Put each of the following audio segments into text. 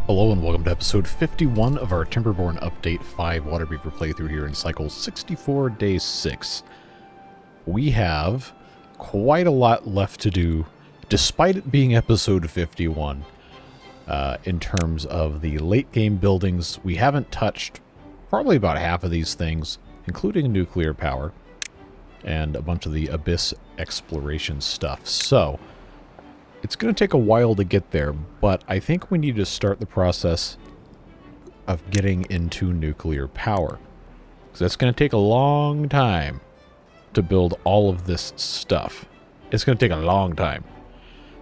Hello and welcome to episode 51 of our Timberborn Update 5 Waterbeaver playthrough here in cycle 64, day 6. We have quite a lot left to do, despite it being episode 51. In terms of the late game buildings, we haven't touched probably about half of these things, including nuclear power and a bunch of the abyss exploration stuff. So it's going to take a while to get there, but I think we need to start the process of getting into nuclear power. Because that's going to take a long time to build all of this stuff. It's going to take a long time.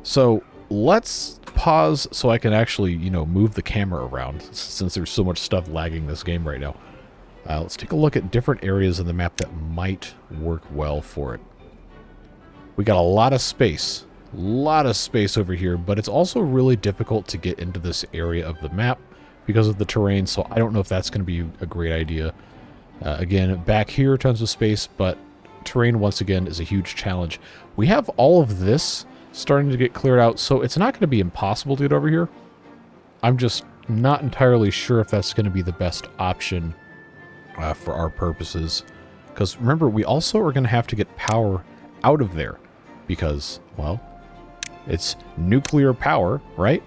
So let's pause so I can actually, move the camera around, since there's so much stuff lagging this game right now. Let's take a look at different areas of the map that might work well for it. We got a lot of space. Over here, but it's also really difficult to get into this area of the map because of the terrain, so I don't know if that's going to be a great idea. Again, back here, tons of space, but terrain, once again, is a huge challenge. We have all of this starting to get cleared out, so it's not going to be impossible to get over here. I'm just not entirely sure if that's going to be the best option for our purposes, because remember, we also are going to have to get power out of there because, well, it's nuclear power, right?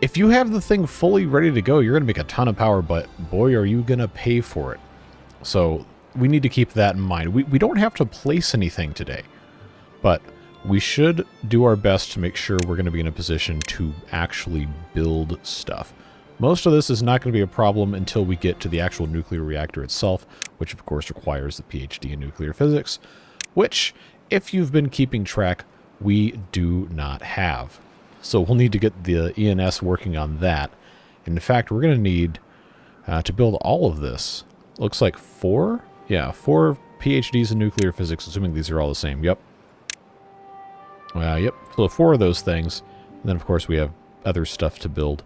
If you have the thing fully ready to go, you're going to make a ton of power, but boy, are you going to pay for it. So we need to keep that in mind. We don't have to place anything today, but we should do our best to make sure we're going to be in a position to actually build stuff. Most of this is not going to be a problem until we get to the actual nuclear reactor itself, which of course requires the PhD in nuclear physics, which, if you've been keeping track, we do not have. So we'll need to get the ENS working on that. And in fact, we're going to need to build all of this. Looks like 4? Yeah, 4 PhDs in nuclear physics, assuming these are all the same. Yep. Yep. So 4 of those things. And then, of course, we have other stuff to build,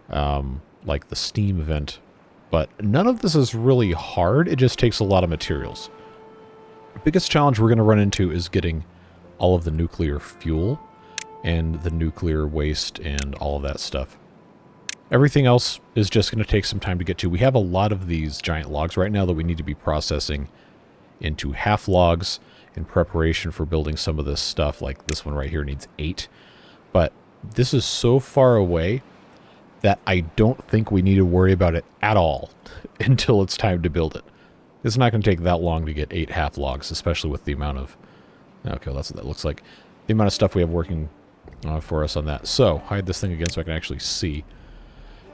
like the steam vent. But none of this is really hard. It just takes a lot of materials. The biggest challenge we're going to run into is getting all of the nuclear fuel and the nuclear waste and all of that stuff. Everything else is just going to take some time to get to. We have a lot of these giant logs right now that we need to be processing into half logs in preparation for building some of this stuff. Like this one right here needs 8. But this is so far away that I don't think we need to worry about it at all until it's time to build it. It's not going to take that long to get 8 half logs, especially with the amount of... Okay, well, that's what that looks like. The amount of stuff we have working for us on that. So, hide this thing again so I can actually see.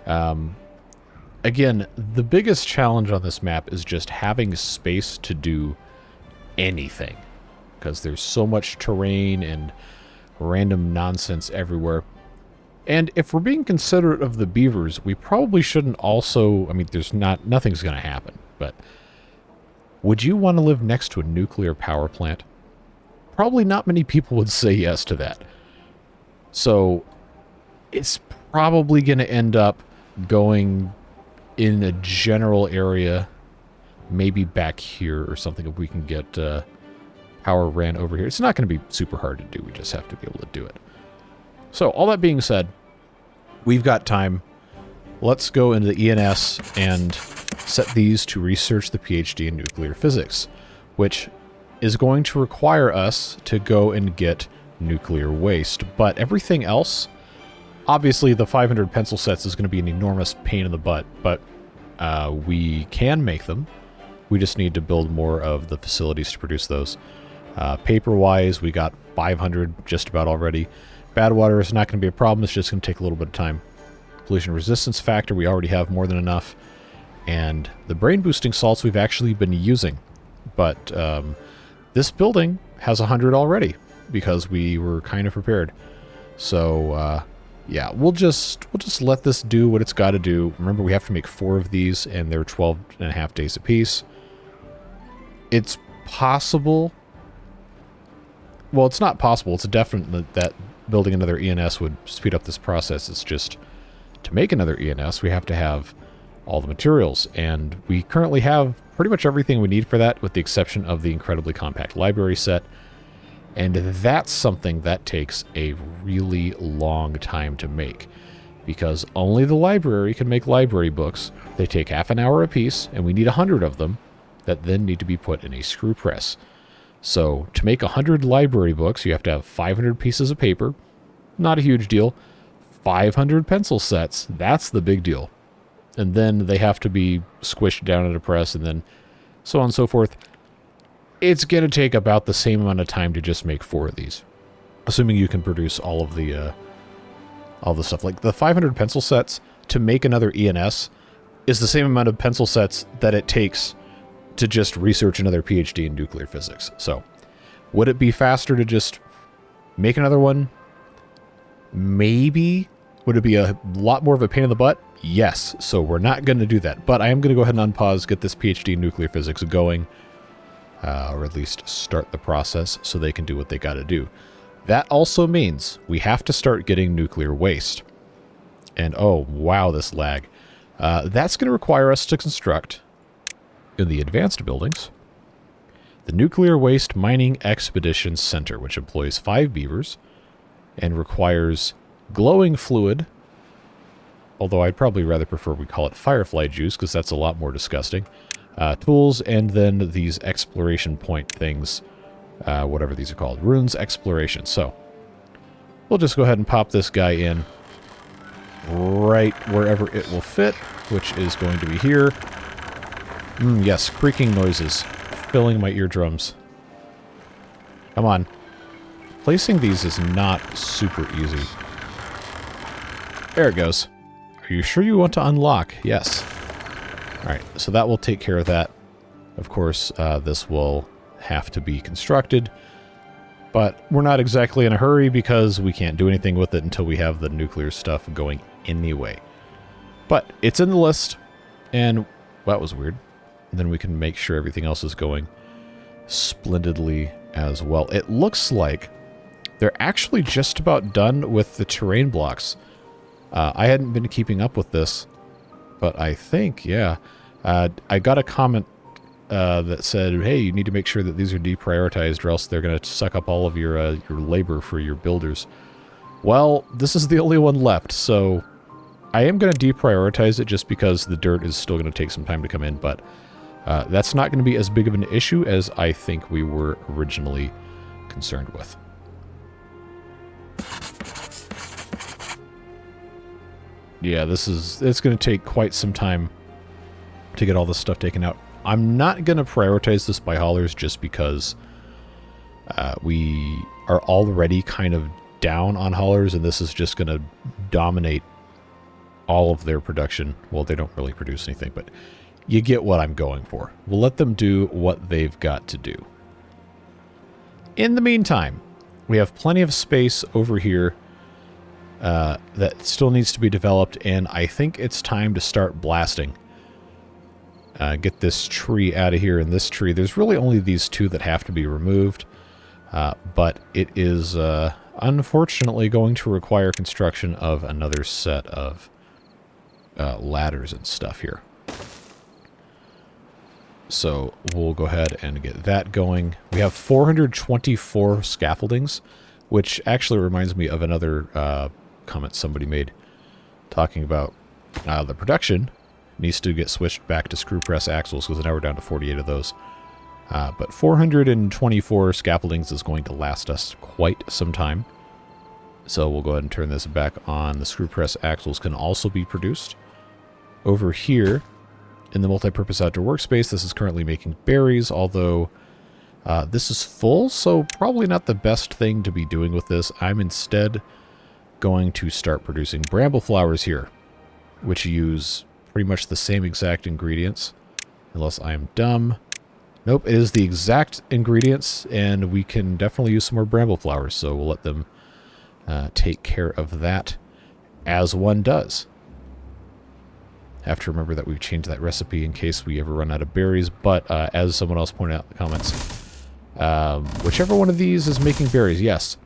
Again, the biggest challenge on this map is just having space to do anything. Because there's so much terrain and random nonsense everywhere. And if we're being considerate of the beavers, we probably shouldn't also... I mean, nothing's going to happen. But would you want to live next to a nuclear power plant? Probably not many people would say yes to that. So it's probably going to end up going in a general area, maybe back here or something if we can get power ran over here. It's not going to be super hard to do. We just have to be able to do it. So all that being said, we've got time. Let's go into the ENS and set these to research the PhD in nuclear physics, which is going to require us to go and get nuclear waste. But everything else, obviously the 500 pencil sets is going to be an enormous pain in the butt, but we can make them. We just need to build more of the facilities to produce those. Paper-wise, we got 500 just about already. Bad water is not going to be a problem. It's just going to take a little bit of time. Pollution resistance factor, we already have more than enough. And the brain boosting salts we've actually been using. But this building has 100 already because we were kind of prepared. So, yeah, we'll just let this do what it's got to do. Remember, we have to make 4 of these, and they're 12.5 days apiece. It's possible. Well, it's not possible. It's definite that building another ENS would speed up this process. It's just, to make another ENS, we have to have all the materials, and we currently have pretty much everything we need for that, with the exception of the incredibly compact library set. And that's something that takes a really long time to make. because only the library can make library books. They take half an hour apiece, and we need 100 of them that then need to be put in a screw press. So to make 100 library books, you have to have 500 pieces of paper. Not a huge deal. 500 pencil sets. That's the big deal. And then they have to be squished down in a press, and then so on and so forth. It's going to take about the same amount of time to just make 4 of these, assuming you can produce all the stuff. Like the 500 pencil sets to make another ENS is the same amount of pencil sets that it takes to just research another PhD in nuclear physics. So, would it be faster to just make another one? Maybe. Would it be a lot more of a pain in the butt? Yes. So we're not going to do that. But I am going to go ahead and unpause, get this PhD in nuclear physics going, or at least start the process so they can do what they got to do. That also means we have to start getting nuclear waste. And oh, wow, this lag. That's going to require us to construct, in the advanced buildings, the Nuclear Waste Mining Expedition Center, which employs 5 beavers and requires glowing fluid, although I'd probably rather prefer we call it firefly juice because that's a lot more disgusting, tools, and then these exploration point things, whatever these are called, runes exploration. So we'll just go ahead and pop this guy in right wherever it will fit, which is going to be here. Yes, creaking noises filling my eardrums. Come on. Placing these is not super easy. There it goes. Are you sure you want to unlock? Yes. Alright, so that will take care of that. Of course, this will have to be constructed, but we're not exactly in a hurry because we can't do anything with it until we have the nuclear stuff going anyway. But it's in the list, and that was weird. And then we can make sure everything else is going splendidly as well. It looks like they're actually just about done with the terrain blocks. I hadn't been keeping up with this, but I think, yeah. I got a comment that said, hey, you need to make sure that these are deprioritized or else they're going to suck up all of your labor for your builders. Well, this is the only one left, so I am going to deprioritize it just because the dirt is still going to take some time to come in, but that's not going to be as big of an issue as I think we were originally concerned with. Yeah, it's going to take quite some time to get all this stuff taken out. I'm not going to prioritize this by haulers just because we are already kind of down on haulers, and this is just going to dominate all of their production. Well, they don't really produce anything, but you get what I'm going for. We'll let them do what they've got to do. In the meantime, we have plenty of space over here that still needs to be developed, and I think it's time to start blasting. Get this tree out of here, and this tree. There's really only these 2 that have to be removed, but it is unfortunately going to require construction of another set of ladders and stuff here. So we'll go ahead and get that going. We have 424 scaffoldings, which actually reminds me of another comment somebody made talking about the production needs to get switched back to screw press axles because now we're down to 48 of those. But 424 scaffoldings is going to last us quite some time. So we'll go ahead and turn this back on. The screw press axles can also be produced. Over here in the multi-purpose outdoor workspace, this is currently making berries, although this is full, so probably not the best thing to be doing with this. I'm instead going to start producing bramble flowers here, which use pretty much the same exact ingredients, unless I am dumb. Nope, it is the exact ingredients, and we can definitely use some more bramble flowers, so we'll let them take care of that as one does. Have to remember that we've changed that recipe in case we ever run out of berries, but as someone else pointed out in the comments, whichever one of these is making berries, yes.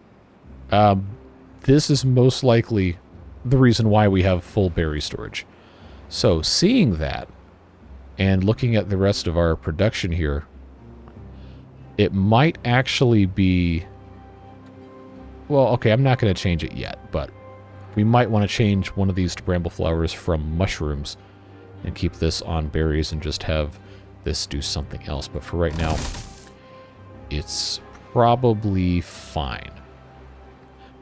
This is most likely the reason why we have full berry storage. So, seeing that, and looking at the rest of our production here, it might actually be... Well, okay, I'm not going to change it yet, but We might want to change one of these to bramble flowers from mushrooms and keep this on berries and just have this do something else. But for right now, it's probably fine.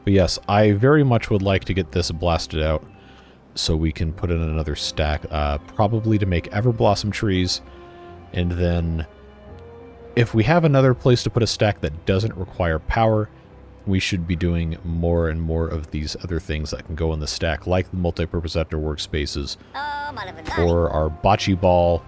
But yes, I very much would like to get this blasted out so we can put in another stack, probably to make Everblossom trees. And then if we have another place to put a stack that doesn't require power, we should be doing more and more of these other things that can go in the stack, like the multi-purpose outdoor workspaces, or our bocce ball,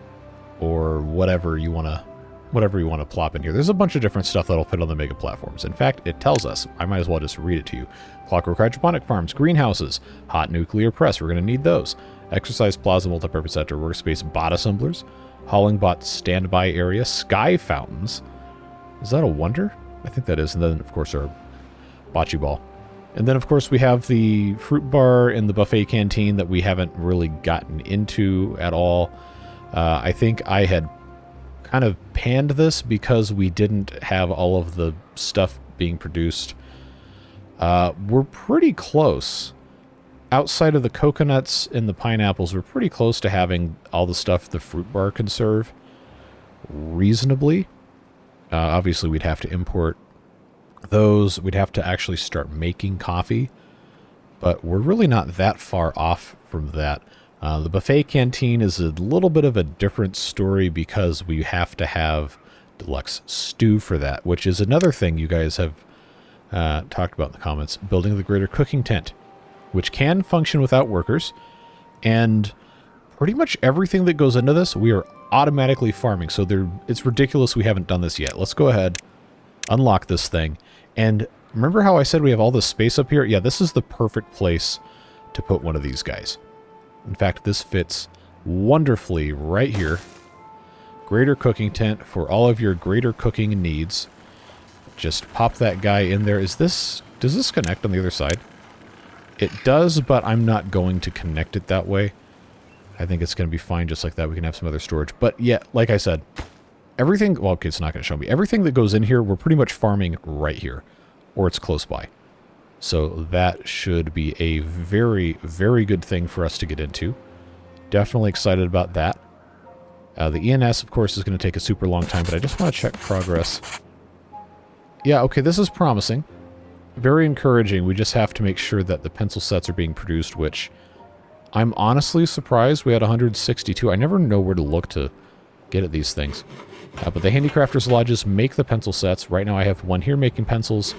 or whatever you want to plop in here. There's a bunch of different stuff that'll fit on the mega platforms. In fact, it tells us. I might as well just read it to you. Clockwork hydroponic farms, greenhouses, hot nuclear press. We're going to need those. Exercise plaza, multi-purpose outdoor workspace, bot assemblers, hauling bot standby area, sky fountains. Is that a wonder? I think that is. And then, of course, our bocce ball. And then, of course, we have the fruit bar and the buffet canteen that we haven't really gotten into at all. I think I had kind of panned this because we didn't have all of the stuff being produced. We're pretty close. Outside of the coconuts and the pineapples, we're pretty close to having all the stuff the fruit bar can serve reasonably. Obviously, we'd have to import those. We'd have to actually start making coffee, but we're really not that far off from that. The buffet canteen is a little bit of a different story because we have to have deluxe stew for that, which is another thing you guys have talked about in the comments. Building the greater cooking tent, which can function without workers, and pretty much everything that goes into this, we are automatically farming. So it's ridiculous we haven't done this yet. Let's go ahead, unlock this thing, and remember how I said we have all this space up here? Yeah, this is the perfect place to put one of these guys. In fact, this fits wonderfully right here. Greater cooking tent for all of your greater cooking needs. Just pop that guy in there. Does this connect on the other side? It does, but I'm not going to connect it that way. I think it's going to be fine just like that. We can have some other storage. But yeah, like I said, everything, well, okay, it's not going to show me. Everything that goes in here, we're pretty much farming right here, or it's close by. So that should be a very, very good thing for us to get into. Definitely excited about that. The ENS, of course, is going to take a super long time, but I just want to check progress. Yeah, okay, this is promising. Very encouraging. We just have to make sure that the pencil sets are being produced, which I'm honestly surprised we had 162. I never know where to look to get at these things. But the Handicrafters Lodges make the pencil sets. Right now I have one here making pencils,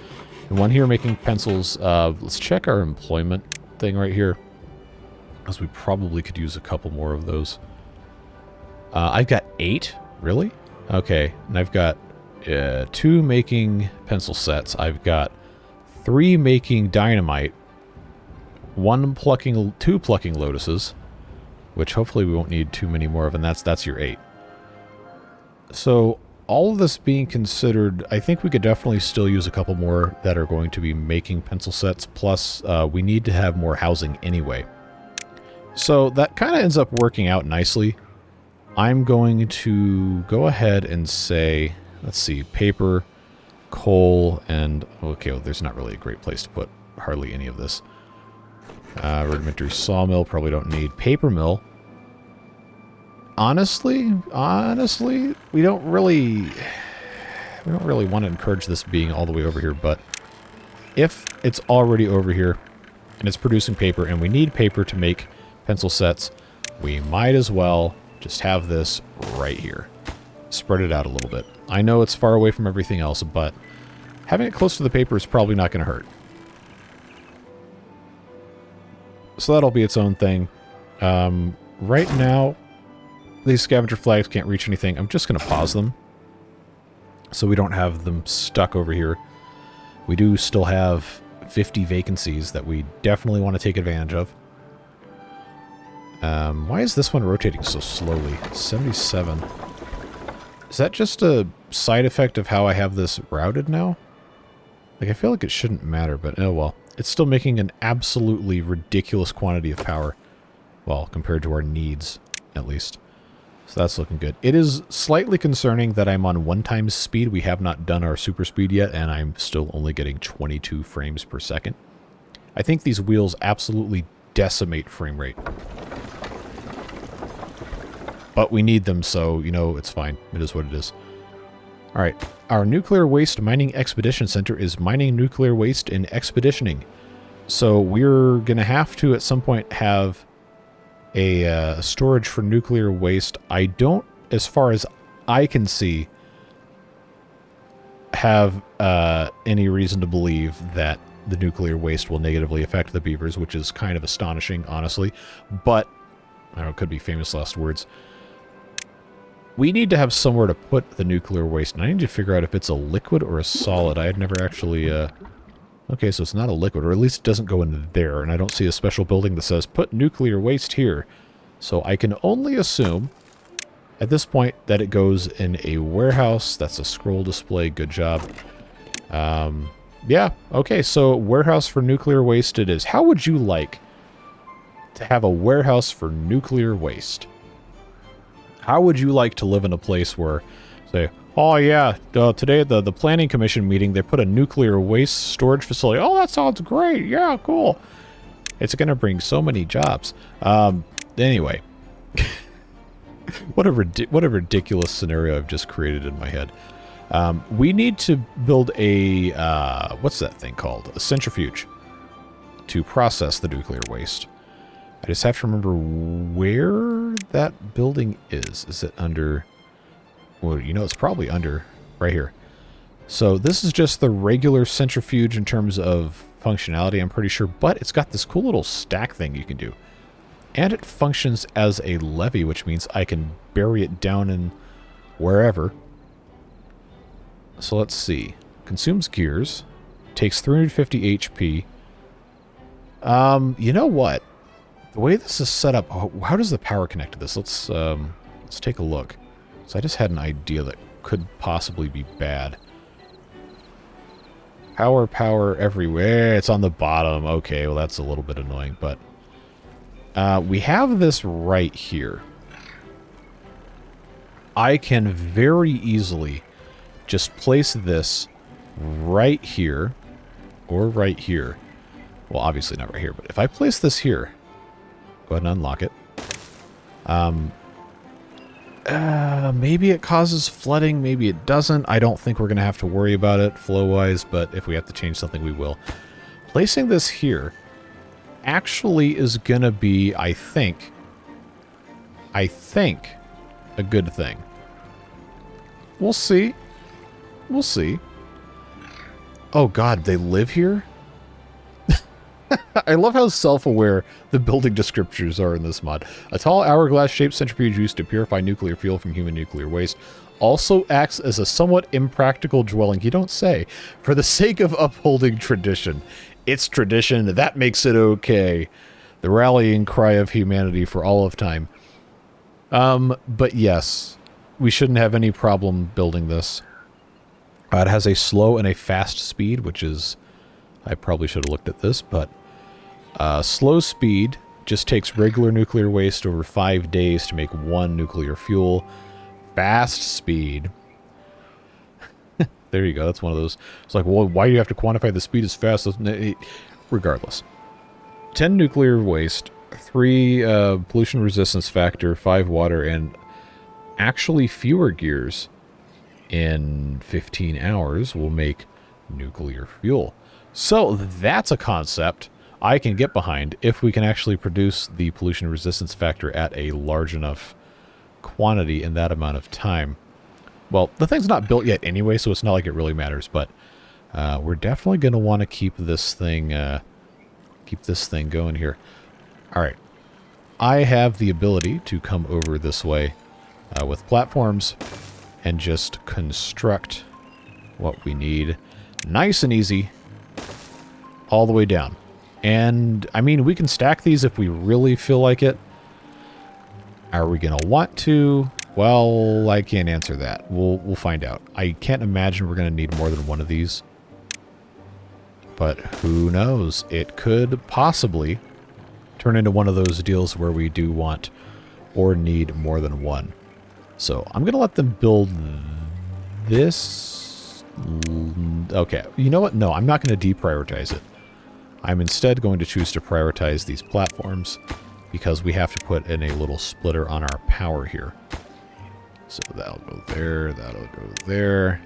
and one here making pencils. Let's check our employment thing right here, as we probably could use a couple more of those. I've got 8, really? Okay, and I've got 2 making pencil sets. I've got 3 making dynamite, 2 plucking lotuses, which hopefully we won't need too many more of, and that's your 8. So all of this being considered, I think we could definitely still use a couple more that are going to be making pencil sets, plus we need to have more housing anyway. So that kind of ends up working out nicely. I'm going to go ahead and say, let's see, paper, coal, and, okay, well, there's not really a great place to put hardly any of this. Rudimentary sawmill, probably don't need. Paper mill. Honestly, we don't really want to encourage this being all the way over here, but if it's already over here and it's producing paper and we need paper to make pencil sets, we might as well just have this right here. Spread it out a little bit. I know it's far away from everything else, but having it close to the paper is probably not going to hurt. So that'll be its own thing. Right now, these scavenger flags can't reach anything. I'm just going to pause them so we don't have them stuck over here. We do still have 50 vacancies that we definitely want to take advantage of. Why is this one rotating so slowly? 77. Is that just a side effect of how I have this routed now? Like, I feel like it shouldn't matter, but oh well. It's still making an absolutely ridiculous quantity of power. Well, compared to our needs, at least. So that's looking good. It is slightly concerning that I'm on 1x speed. We have not done our super speed yet, and I'm still only getting 22 frames per second. I think these wheels absolutely decimate frame rate. But we need them, so, you know, it's fine. It is what it is. Alright, our Nuclear Waste Mining Expedition Center is mining nuclear waste and expeditioning. So we're going to have to, at some point, have a storage for nuclear waste. I don't, as far as I can see, have any reason to believe that the nuclear waste will negatively affect the beavers, which is kind of astonishing, honestly. But, I don't know, it could be famous last words. We need to have somewhere to put the nuclear waste, and I need to figure out if it's a liquid or a solid. I had never actually... Okay, so it's not a liquid, or at least it doesn't go in there, and I don't see a special building that says, put nuclear waste here. So I can only assume, at this point, that it goes in a warehouse. That's a scroll display. Good job. Yeah, okay, so warehouse for nuclear waste it is. How would you like to have a warehouse for nuclear waste? How would you like to live in a place where, say, oh yeah, today at the planning commission meeting, they put a nuclear waste storage facility. Oh, that sounds great. Yeah, cool. It's going to bring so many jobs. Anyway, what a ridiculous scenario I've just created in my head. We need to build a, what's that thing called? A centrifuge to process the nuclear waste. I just have to remember where that building is. Is it under... Well, you know, it's probably under right here. So this is just the regular centrifuge in terms of functionality, I'm pretty sure. But it's got this cool little stack thing you can do. And it functions as a levee, which means I can bury it down in wherever. So let's see. Consumes gears. Takes 350 HP. You know what? The way this is set up, how does the power connect to this? Let's take a look. So I just had an idea that could possibly be bad. Power everywhere. It's on the bottom. Okay, well that's a little bit annoying, but we have this right here. I can very easily just place this right here or right here. Well, obviously not right here, but if I place this here, go ahead and unlock it. Maybe it causes flooding, maybe it doesn't. I don't think we're going to have to worry about it flow-wise, but if we have to change something, we will. Placing this here actually is going to be, I think, a good thing. We'll see. We'll see. Oh god, they live here? I love how self-aware the building descriptors are in this mod. A tall hourglass-shaped centrifuge used to purify nuclear fuel from human nuclear waste also acts as a somewhat impractical dwelling, you don't say, for the sake of upholding tradition. It's tradition, that makes it okay. The rallying cry of humanity for all of time. But yes, we shouldn't have any problem building this. It has a slow and a fast speed, which is... I probably should have looked at this, but slow speed just takes regular nuclear waste over 5 days to make 1 nuclear fuel. Fast speed. There you go. That's one of those. It's like, well, why do you have to quantify the speed as fast? Regardless. 10 nuclear waste, 3 pollution resistance factor, 5 water, and actually fewer gears in 15 hours will make nuclear fuel. So that's a concept I can get behind if we can actually produce the pollution resistance factor at a large enough quantity in that amount of time. Well, the thing's not built yet anyway, so it's not like it really matters, but we're definitely going to want to keep this thing going here. All right. I have the ability to come over this way with platforms and just construct what we need. Nice and easy. All the way down. And, I mean, we can stack these if we really feel like it. Are we going to want to? Well, I can't answer that. We'll find out. I can't imagine we're going to need more than one of these. But who knows? It could possibly turn into one of those deals where we do want or need more than one. So, I'm going to let them build this. Okay, you know what? No, I'm not going to deprioritize it. I'm instead going to choose to prioritize these platforms because we have to put in a little splitter on our power here. So that'll go there, that'll go there.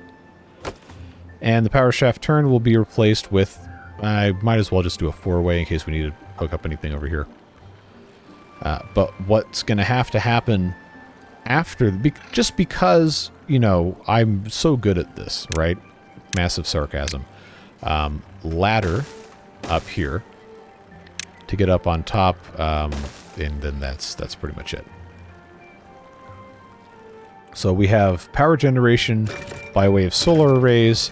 And the power shaft turn will be replaced with, I might as well just do a 4-way in case we need to hook up anything over here. But what's going to happen after, just because, you know, I'm so good at this, right? Massive sarcasm. Ladder up here to get up on top, and then that's pretty much it. So we have power generation by way of solar arrays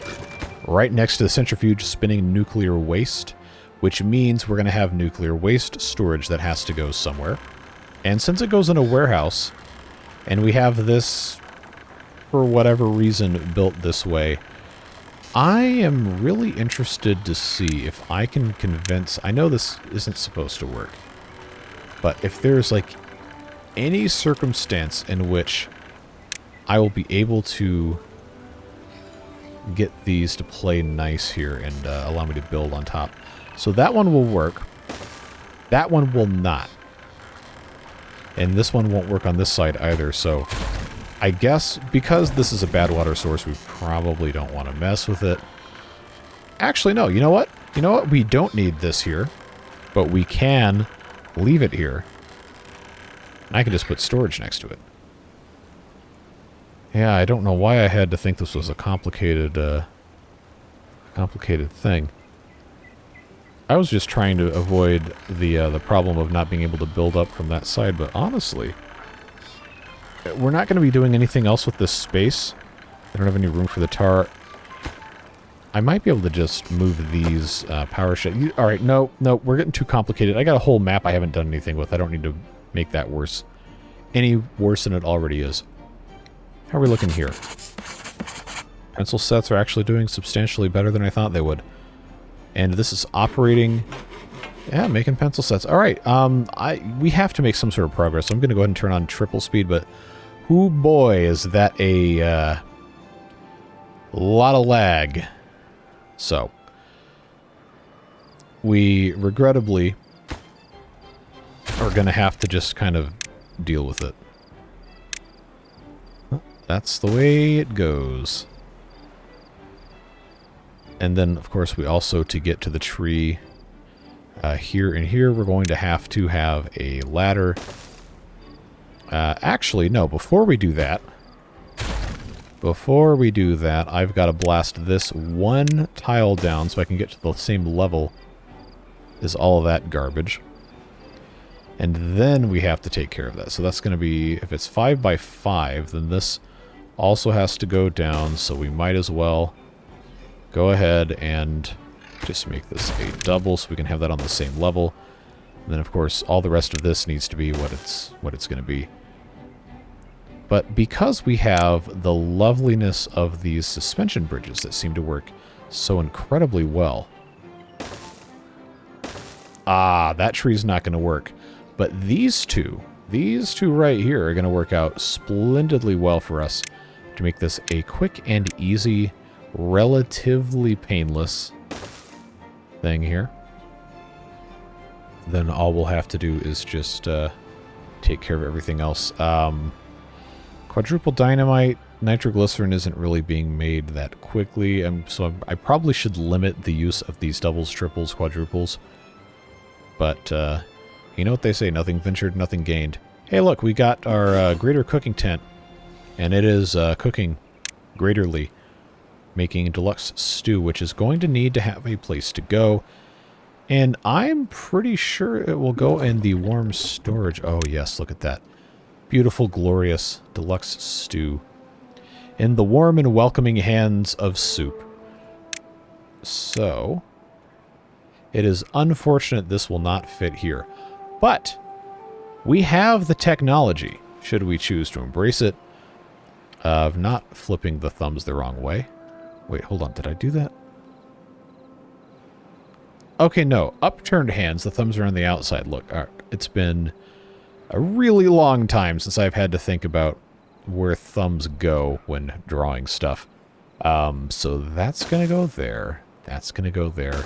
right next to the centrifuge spinning nuclear waste, which means we're going to have nuclear waste storage that has to go somewhere. And since it goes in a warehouse, and we have this, for whatever reason, built this way, I am really interested to see if I can convince... I know this isn't supposed to work, but if there's, like, any circumstance in which I will be able to get these to play nice here and allow me to build on top. So that one will work. That one will not. And this one won't work on this side either, so I guess because this is a bad water source, we probably don't want to mess with it. Actually, no, you know what? You know what? We don't need this here, but we can leave it here. And I can just put storage next to it. Yeah, I don't know why I had to think this was a complicated thing. I was just trying to avoid the problem of not being able to build up from that side, but honestly, we're not going to be doing anything else with this space. I don't have any room for the tar. I might be able to just move these power sheds. Alright, no, we're getting too complicated. I got a whole map I haven't done anything with. I don't need to make that worse. Any worse than it already is. How are we looking here? Pencil sets are actually doing substantially better than I thought they would. And this is operating... Yeah, making pencil sets. Alright, we have to make some sort of progress. So I'm going to go ahead and turn on triple speed, but... Oh boy, is that a lot of lag. So, we regrettably are going to have to just kind of deal with it. That's the way it goes. And then, of course, we also, to get to the tree here and here, we're going to have a ladder. Actually, no, before we do that, I've got to blast this one tile down so I can get to the same level as all of that garbage. And then we have to take care of that. So that's going to be, if it's 5 by 5, then this also has to go down, so we might as well go ahead and just make this a double so we can have that on the same level. And then, of course, all the rest of this needs to be what it's going to be. But because we have the loveliness of these suspension bridges that seem to work so incredibly well... Ah, that tree's not going to work. But these two right here are going to work out splendidly well for us to make this a quick and easy, relatively painless thing here. Then all we'll have to do is just take care of everything else. Quadruple dynamite, nitroglycerin isn't really being made that quickly, so I probably should limit the use of these doubles, triples, quadruples. But you know what they say, nothing ventured, nothing gained. Hey look, we got our greater cooking tent, and it is cooking greaterly, making deluxe stew, which is going to need to have a place to go. And I'm pretty sure it will go in the warm storage. Oh yes, look at that. Beautiful, glorious deluxe stew. In the warm and welcoming hands of soup. So, it is unfortunate this will not fit here. But, we have the technology, should we choose to embrace it, of not flipping the thumbs the wrong way. Wait, hold on, did I do that? Okay, no. Upturned hands, the thumbs are on the outside. Look, it's been a really long time since I've had to think about where thumbs go when drawing stuff. So that's going to go there. That's going to go there.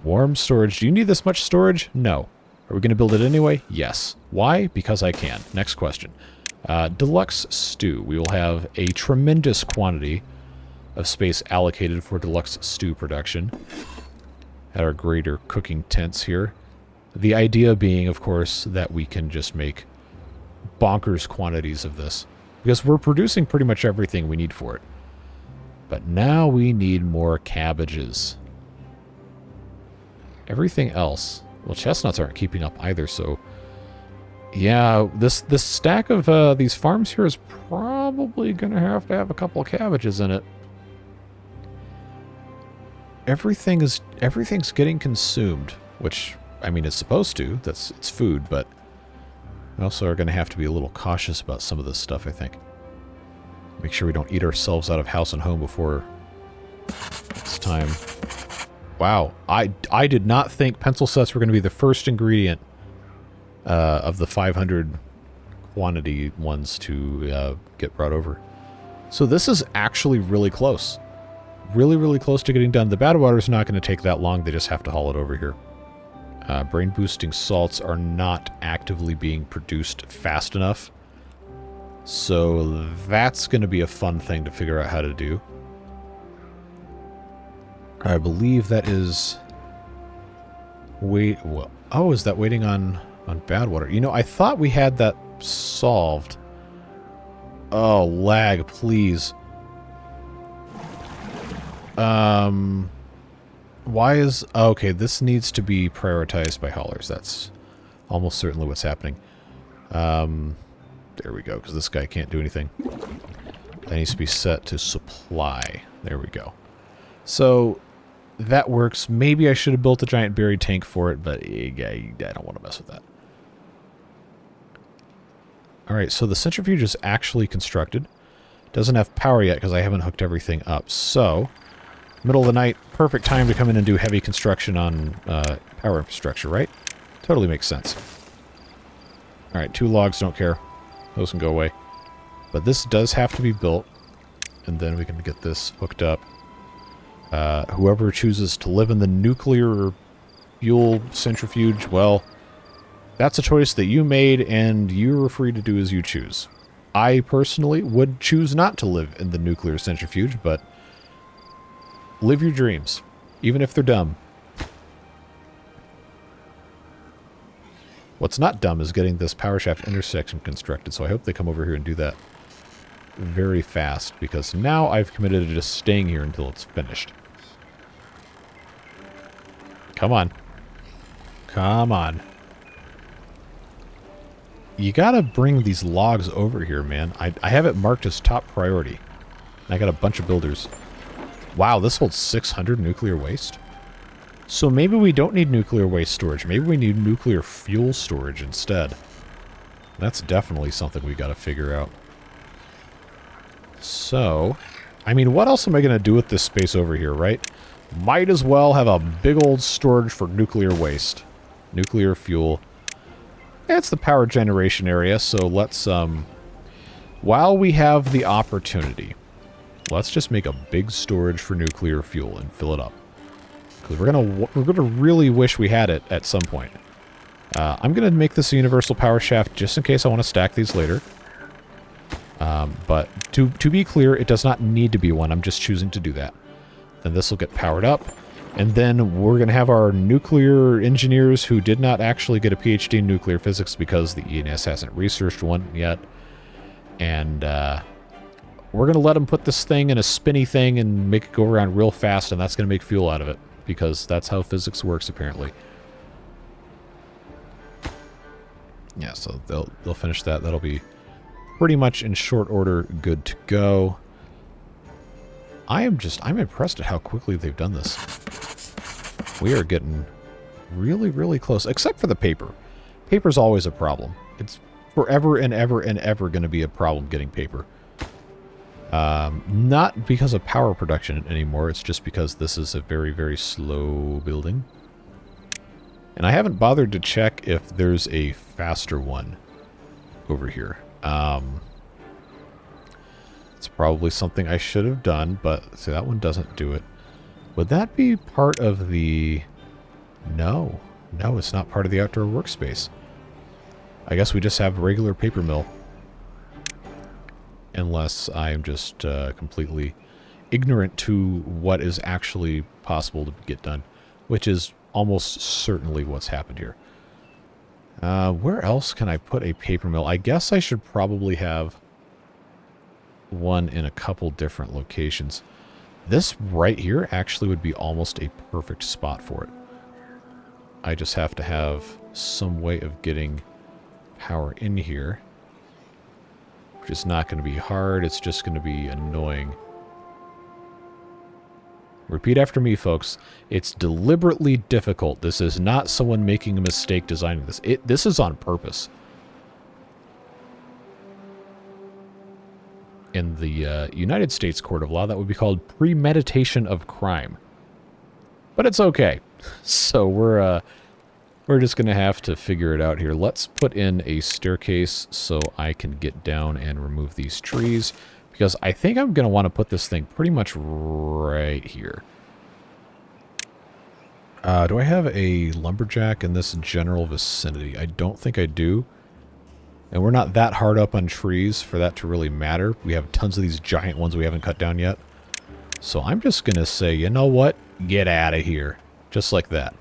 Warm storage. Do you need this much storage? No. Are we going to build it anyway? Yes. Why? Because I can. Next question. Deluxe stew. We will have a tremendous quantity of space allocated for deluxe stew production at our greater cooking tents here. The idea being, of course, that we can just make bonkers quantities of this, because we're producing pretty much everything we need for it. But now we need more cabbages. Everything else... Well, chestnuts aren't keeping up either, so... Yeah, this stack of these farms here is probably going to have a couple of cabbages in it. Everything's getting consumed, which, I mean, it's supposed to. It's food, but we also are going to have to be a little cautious about some of this stuff, I think. Make sure we don't eat ourselves out of house and home before it's time. Wow, I did not think pencil sets were going to be the first ingredient of the 500 quantity ones to get brought over. So this is actually really close. Really, really close to getting done. The bad water is not going to take that long. They just have to haul it over here. Brain boosting salts are not actively being produced fast enough. So that's going to be a fun thing to figure out how to do. I believe that is... Oh, is that waiting on bad water? You know, I thought we had that solved. Oh, lag, please. Why is... Okay, this needs to be prioritized by haulers. That's almost certainly what's happening. There we go, because this guy can't do anything. That needs to be set to supply. There we go. So... that works. Maybe I should have built a giant buried tank for it, but I don't want to mess with that. Alright, so the centrifuge is actually constructed. Doesn't have power yet because I haven't hooked everything up. So, middle of the night, perfect time to come in and do heavy construction on power infrastructure, right? Totally makes sense. Alright, 2 logs, don't care. Those can go away. But this does have to be built, and then we can get this hooked up. Whoever chooses to live in the nuclear fuel centrifuge, well, that's a choice that you made, and you're free to do as you choose. I personally would choose not to live in the nuclear centrifuge, but live your dreams, even if they're dumb. What's not dumb is getting this power shaft intersection constructed, so I hope they come over here and do that very fast, because now I've committed to just staying here until it's finished. Come on. Come on. You gotta bring these logs over here, man. I have it marked as top priority. I got a bunch of builders. Wow, this holds 600 nuclear waste? So maybe we don't need nuclear waste storage. Maybe we need nuclear fuel storage instead. That's definitely something we gotta figure out. So, I mean, what else am I gonna do with this space over here, right? Might as well have a big old storage for nuclear waste. Nuclear fuel. It's the power generation area, so let's, while we have the opportunity, let's just make a big storage for nuclear fuel and fill it up. Because we're gonna really wish we had it at some point. I'm gonna make this a universal power shaft just in case I want to stack these later. But to be clear, it does not need to be one. I'm just choosing to do that. Then this will get powered up. And then we're going to have our nuclear engineers who did not actually get a PhD in nuclear physics because the ENS hasn't researched one yet. And we're going to let them put this thing in a spinny thing and make it go around real fast, and that's going to make fuel out of it. Because that's how physics works, apparently. Yeah, so they'll finish that. That'll be pretty much in short order good to go. I'm impressed at how quickly they've done this. We are getting really, really close, except for the paper. Paper's always a problem. It's forever and ever and ever going to be a problem getting paper. Not because of power production anymore, it's just because this is a very, very slow building. And I haven't bothered to check if there's a faster one over here. It's probably something I should have done, but see, that one doesn't do it. Would that be part of the No. No, it's not part of the outdoor workspace. I guess we just have a regular paper mill. Unless I'm just completely ignorant to what is actually possible to get done. Which is almost certainly what's happened here. Where else can I put a paper mill? I guess I should probably have one in a couple different locations. This right here actually would be almost a perfect spot for it. I just have to have some way of getting power in here. Which is not going to be hard, it's just going to be annoying. Repeat after me, folks. It's deliberately difficult. This is not someone making a mistake designing this. This is on purpose. In the United States Court of Law, that would be called premeditation of crime. But it's okay. So we're just going to have to figure it out here. Let's put in a staircase so I can get down and remove these trees. Because I think I'm going to want to put this thing pretty much right here. Do I have a lumberjack in this general vicinity? I don't think I do. And we're not that hard up on trees for that to really matter. We have tons of these giant ones we haven't cut down yet. So I'm just going to say, you know what? Get out of here. Just like that.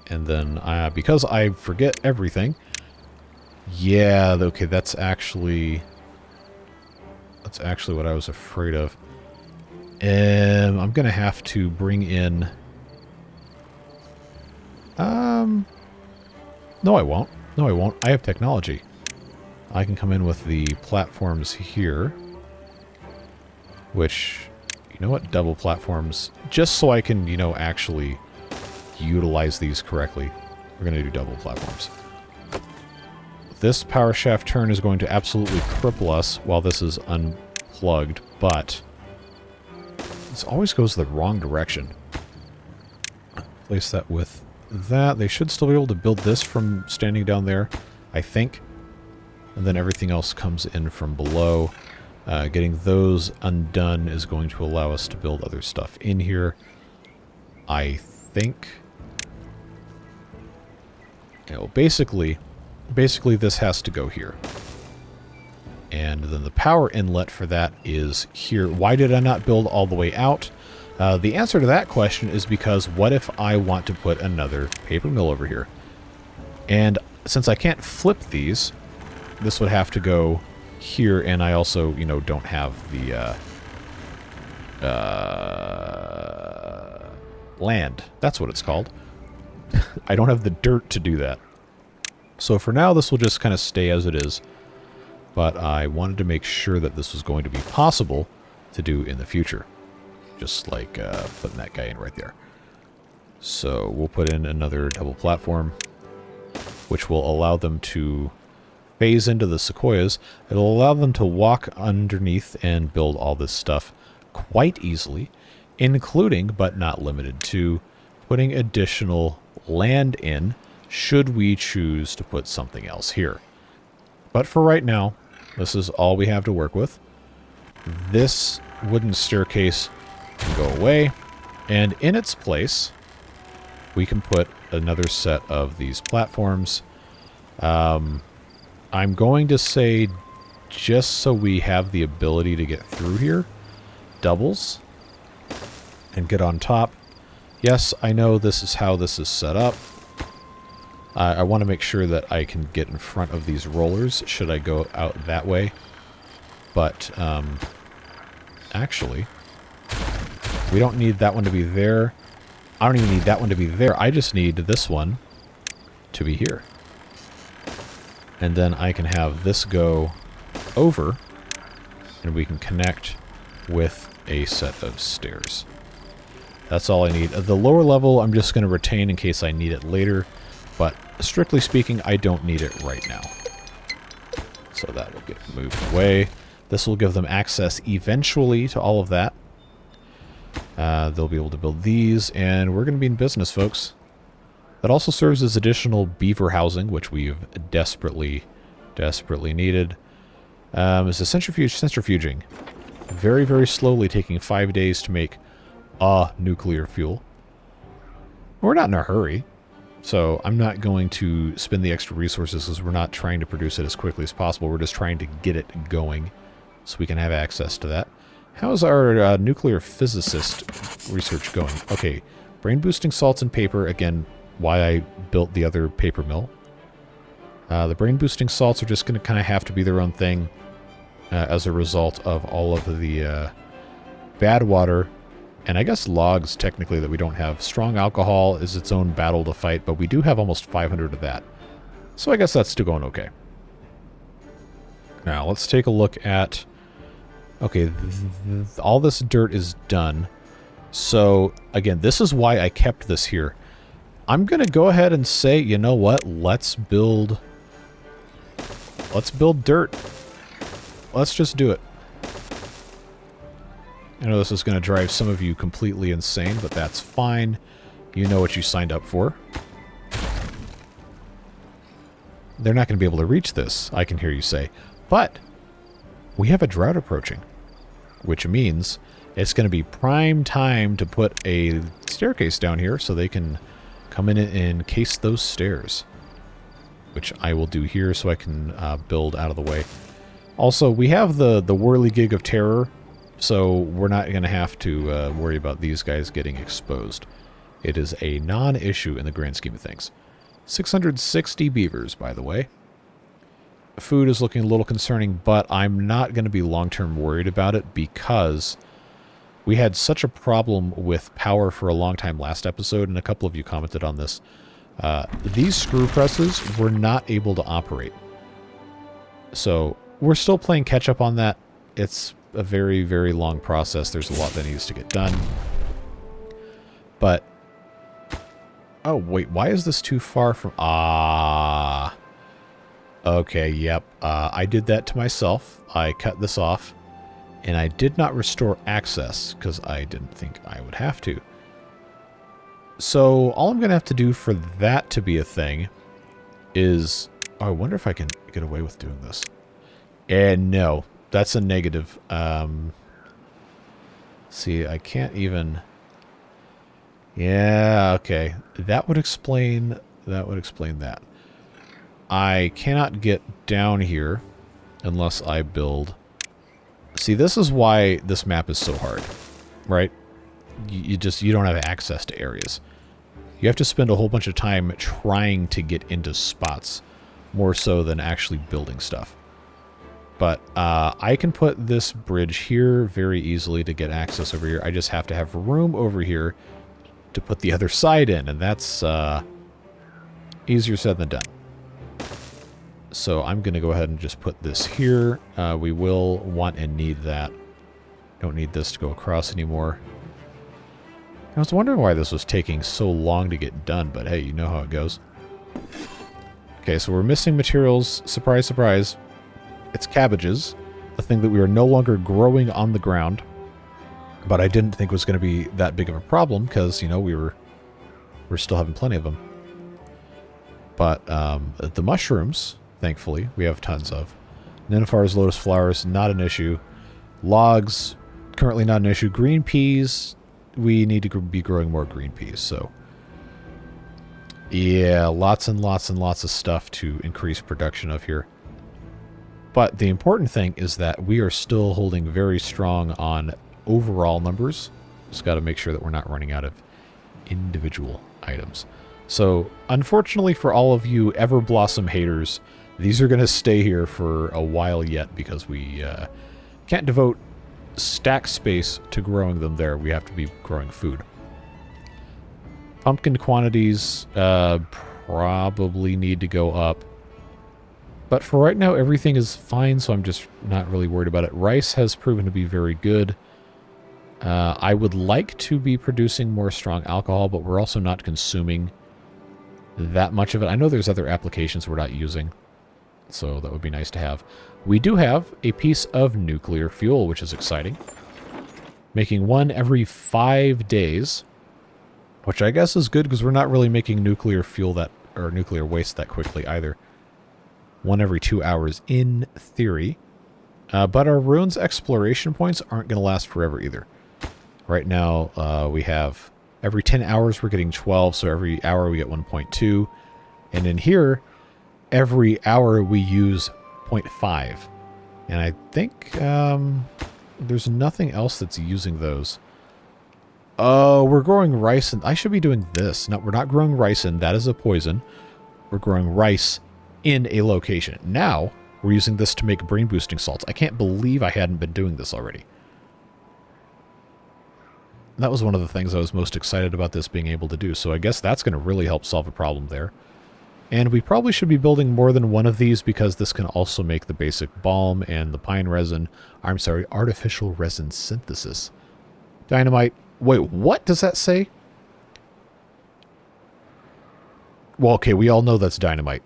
And then, because I forget everything... Yeah, okay, that's actually what I was afraid of. I'm going to have to bring in... No, I won't. No, I won't. I have technology. I can come in with the platforms here. Which, you know what? Double platforms. Just so I can, you know, actually utilize these correctly. We're going to do double platforms. This power shaft turn is going to absolutely cripple us while this is unplugged, but this always goes the wrong direction. Place that with that. They should still be able to build this from standing down there, I think. And then everything else comes in from below. Getting those undone is going to allow us to build other stuff in here, I think. You know, basically this has to go here. And then the power inlet for that is here. Why did I not build all the way out? The answer to that question is because what if I want to put another paper mill over here? And since I can't flip these, this would have to go here, and I also, you know, don't have the land. That's what it's called. I don't have the dirt to do that. So for now, this will just kind of stay as it is. But I wanted to make sure that this was going to be possible to do in the future. Just like putting that guy in right there. So we'll put in another double platform, which will allow them to phase into the sequoias. It'll allow them to walk underneath and build all this stuff quite easily, including, but not limited to, putting additional land in should we choose to put something else here. But for right now, this is all we have to work with. This wooden staircase can go away, and in its place, we can put another set of these platforms. I'm going to say, just so we have the ability to get through here, doubles, and get on top. Yes, I know this is how this is set up. I want to make sure that I can get in front of these rollers should I go out that way. But, actually, we don't need that one to be there. I don't even need that one to be there. I just need this one to be here. And then I can have this go over, and we can connect with a set of stairs. That's all I need. The lower level I'm just going to retain in case I need it later. But strictly speaking, I don't need it right now. So that will get moved away. This will give them access eventually to all of that. They'll be able to build these, and we're going to be in business, folks. That also serves as additional beaver housing, which we've desperately needed. It's a centrifuging. Very, very slowly, taking 5 days to make nuclear fuel. We're not in a hurry, so I'm not going to spend the extra resources because we're not trying to produce it as quickly as possible. We're just trying to get it going so we can have access to that. How's our nuclear physicist research going? Okay, brain-boosting salts and paper. Again, why I built the other paper mill. The brain-boosting salts are just going to kind of have to be their own thing as a result of all of the bad water. And I guess logs, technically, that we don't have. Strong alcohol is its own battle to fight, but we do have almost 500 of that. So I guess that's still going okay. Now, let's take a look at... Okay, all this dirt is done. So, again, this is why I kept this here. I'm going to go ahead and say, you know what? Let's build dirt. Let's just do it. I know this is going to drive some of you completely insane, but that's fine. You know what you signed up for. They're not going to be able to reach this, I can hear you say. But we have a drought approaching, which means it's going to be prime time to put a staircase down here so they can come in and encase those stairs, which I will do here so I can build out of the way. Also, we have the whirligig of terror, so we're not going to have to worry about these guys getting exposed. It is a non-issue in the grand scheme of things. 660 beavers, by the way. Food is looking a little concerning, but I'm not going to be long-term worried about it because we had such a problem with power for a long time last episode, and a couple of you commented on this. These screw presses were not able to operate. So we're still playing catch-up on that. It's a very, very long process. There's a lot that needs to get done. But... Oh, wait, why is this too far from... Okay, yep. I did that to myself. I cut this off. And I did not restore access, because I didn't think I would have to. So, all I'm going to have to do for that to be a thing is... Oh, I wonder if I can get away with doing this. And no, that's a negative. See, I can't even... Yeah, okay. That would explain that. I cannot get down here unless I build... See, this is why this map is so hard, right? You don't have access to areas. You have to spend a whole bunch of time trying to get into spots, more so than actually building stuff. But I can put this bridge here very easily to get access over here. I just have to have room over here to put the other side in, and that's easier said than done. So I'm going to go ahead and just put this here. We will want and need that. Don't need this to go across anymore. I was wondering why this was taking so long to get done, but hey, you know how it goes. Okay, so we're missing materials. Surprise, surprise. It's cabbages, a thing that we are no longer growing on the ground. But I didn't think was going to be that big of a problem because, you know, we're still having plenty of them. But the mushrooms... Thankfully, we have tons of. Nennefar's lotus flowers, not an issue. Logs, currently not an issue. Green peas, we need to be growing more green peas, so... Yeah, lots and lots and lots of stuff to increase production of here. But the important thing is that we are still holding very strong on overall numbers. Just got to make sure that we're not running out of individual items. So, unfortunately for all of you Everblossom haters... These are going to stay here for a while yet because we can't devote stack space to growing them there. We have to be growing food. Pumpkin quantities probably need to go up. But for right now, everything is fine, so I'm just not really worried about it. Rice has proven to be very good. I would like to be producing more strong alcohol, but we're also not consuming that much of it. I know there's other applications we're not using. So that would be nice to have. We do have a piece of nuclear fuel, which is exciting. Making one every 5 days, which I guess is good because we're not really making nuclear fuel or nuclear waste that quickly either. One every 2 hours in theory. But our ruins exploration points aren't going to last forever either. Right now we have Every 10 hours, we're getting 12, so every hour we get 1.2. And in here, every hour we use 0.5. And I think there's nothing else that's using those. Oh, we're growing rice, and I should be doing this. No, we're not growing rice, and that is a poison. We're growing rice in a location. Now, we're using this to make brain-boosting salts. I can't believe I hadn't been doing this already. That was one of the things I was most excited about this being able to do, so I guess that's going to really help solve a problem there. And we probably should be building more than one of these because this can also make the basic balm and the pine resin. I'm sorry, artificial resin synthesis. Dynamite. Wait, what does that say? Well, okay, we all know that's dynamite.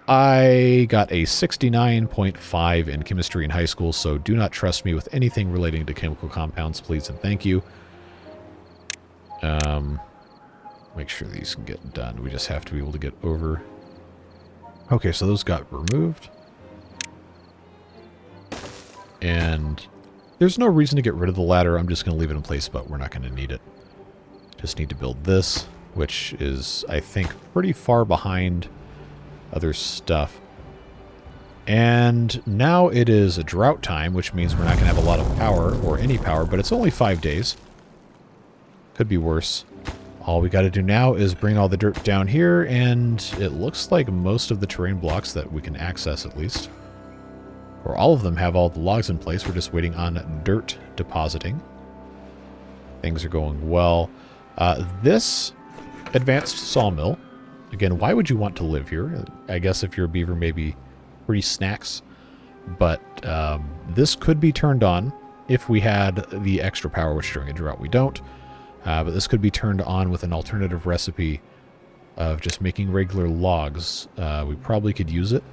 I got a 69.5 in chemistry in high school, so do not trust me with anything relating to chemical compounds, please and thank you. Make sure these can get done. We just have to be able to get over. Okay, so those got removed. And there's no reason to get rid of the ladder. I'm just going to leave it in place, but we're not going to need it. Just need to build this, which is, I think, pretty far behind other stuff. And now it is a drought time, which means we're not going to have a lot of power, or any power, but it's only 5 days. Could be worse. All we got to do now is bring all the dirt down here, and it looks like most of the terrain blocks that we can access, at least, or all of them, have all the logs in place. We're just waiting on dirt depositing. Things are going well. This advanced sawmill, again, why would you want to live here? I guess if you're a beaver, maybe free snacks. But this could be turned on if we had the extra power, which during a drought we don't. But this could be turned on with an alternative recipe of just making regular logs. We probably could use it.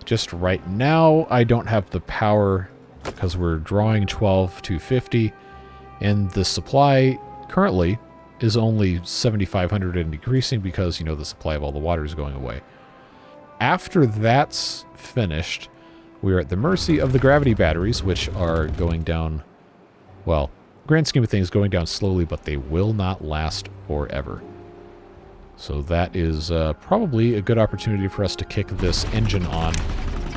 Just right now, I don't have the power because we're drawing 12 to 50, and the supply currently is only 7,500 and decreasing because, you know, the supply of all the water is going away. After that's finished, we're at the mercy of the gravity batteries, which are going down, well, grand scheme of things, going down slowly, but they will not last forever. So that is probably a good opportunity for us to kick this engine on,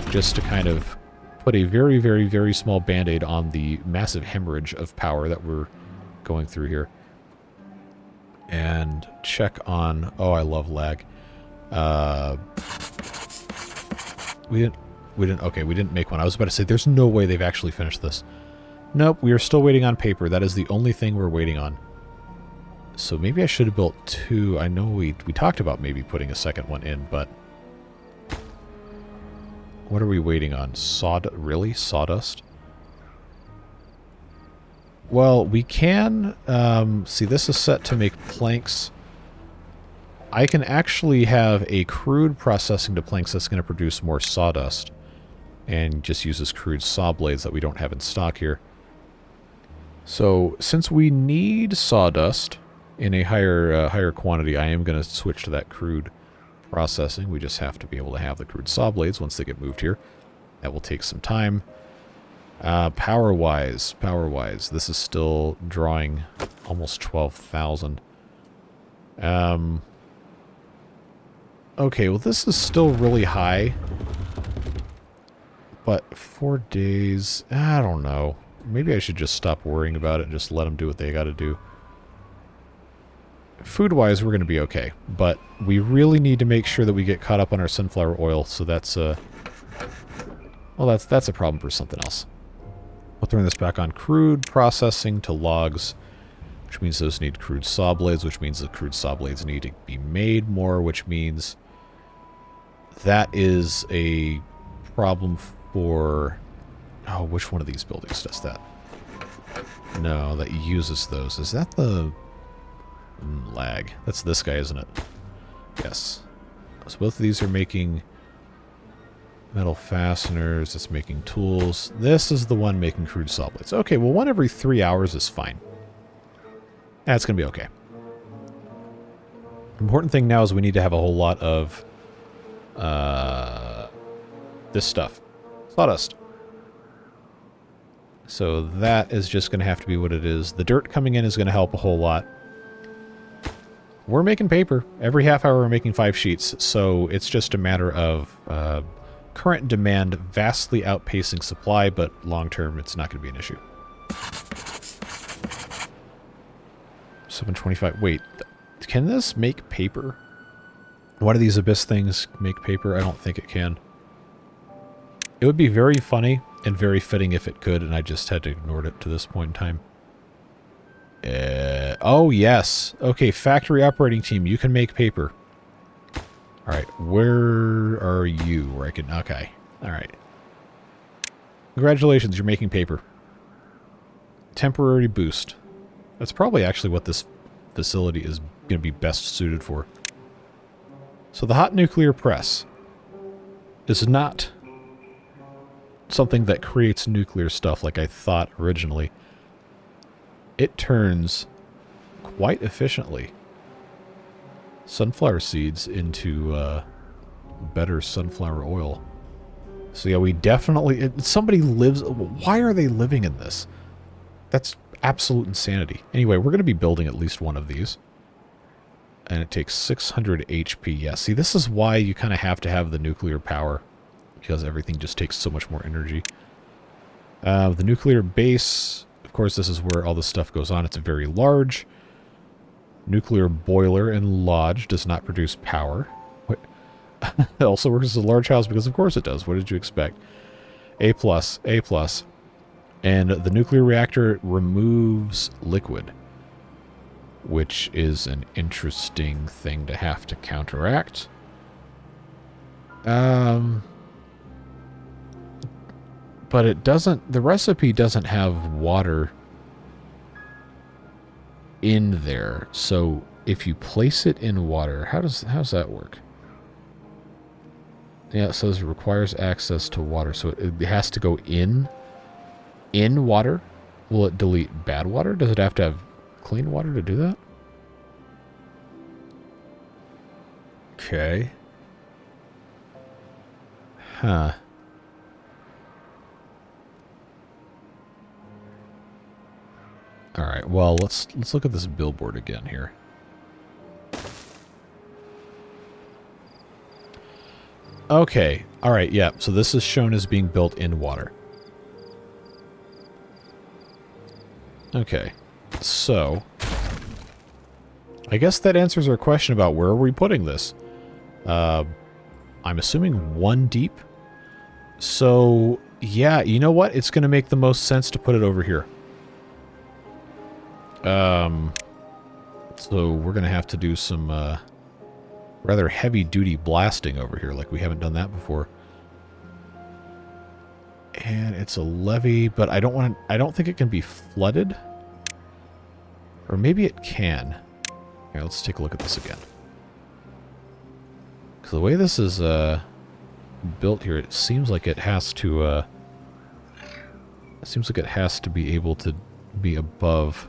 just to kind of put a very, very, very small band-aid on the massive hemorrhage of power that we're going through here. And check on... Oh, I love lag. We didn't make one. I was about to say, there's no way they've actually finished this. Nope, we are still waiting on paper. That is the only thing we're waiting on. So maybe I should have built two. I know we talked about maybe putting a second one in, but... What are we waiting on? Really? Sawdust? Well, we can... see, this is set to make planks. I can actually have a crude processing to planks that's going to produce more sawdust. And just uses crude saw blades that we don't have in stock here. So, since we need sawdust in a higher quantity, I am going to switch to that crude processing. We just have to be able to have the crude saw blades once they get moved here. That will take some time. Power-wise, this is still drawing almost 12,000. Okay, well this is still really high. But 4 days, I don't know. Maybe I should just stop worrying about it and just let them do what they got to do. Food-wise, we're going to be okay. But we really need to make sure that we get caught up on our sunflower oil. So that's well, that's a problem for something else. We'll turn this back on crude processing to logs, which means those need crude saw blades, which means the crude saw blades need to be made more, which means that is a problem for... Oh, which one of these buildings does that? No, that uses those. Is that the... lag? That's this guy, isn't it? Yes. So both of these are making metal fasteners. It's making tools. This is the one making crude saw blades. Okay, well, 1 every 3 hours is fine. That's going to be okay. The important thing now is we need to have a whole lot of this stuff. Sawdust. So that is just going to have to be what it is. The dirt coming in is going to help a whole lot. We're making paper. Every half hour we're making 5 sheets, so it's just a matter of current demand vastly outpacing supply, but long term it's not going to be an issue. 725. Wait, can this make paper? One of these abyss things make paper? I don't think it can. It would be very funny and very fitting if it could, and I just had to ignore it to this point in time. Oh, yes. Okay, factory operating team, you can make paper. Alright, where are you? Where I can... Okay. Alright. Congratulations, you're making paper. Temporary boost. That's probably actually what this facility is going to be best suited for. So the hot nuclear press is not something that creates nuclear stuff like I thought originally. It turns quite efficiently sunflower seeds into better sunflower oil. So yeah, we definitely... somebody lives... Why are they living in this? That's absolute insanity. Anyway, we're going to be building at least one of these. And it takes 600 HP. Yeah, see, this is why you kind of have to have the nuclear power. Because everything just takes so much more energy. The nuclear base... Of course, this is where all this stuff goes on. It's very large. Nuclear boiler and lodge does not produce power. What? It also works as a large house because of course it does. What did you expect? A+, A+. And the nuclear reactor removes liquid, which is an interesting thing to have to counteract. But it doesn't... The recipe doesn't have water in there. So if you place it in water, how's that work? Yeah, it says it requires access to water. So it has to go in water. Will it delete bad water? Does it have to have clean water to do that? Okay. Huh. Alright, well, let's look at this billboard again here. Okay, alright, yeah, so this is shown as being built in water. Okay, so... I guess that answers our question about where are we putting this. I'm assuming 1 deep. So, yeah, you know what? It's going to make the most sense to put it over here. So we're going to have to do some, rather heavy-duty blasting over here, like we haven't done that before. And it's a levee, but I don't think it can be flooded. Or maybe it can. Here, let's take a look at this again. Because the way this is, built here, it seems like it has to, it seems like it has to be able to be above...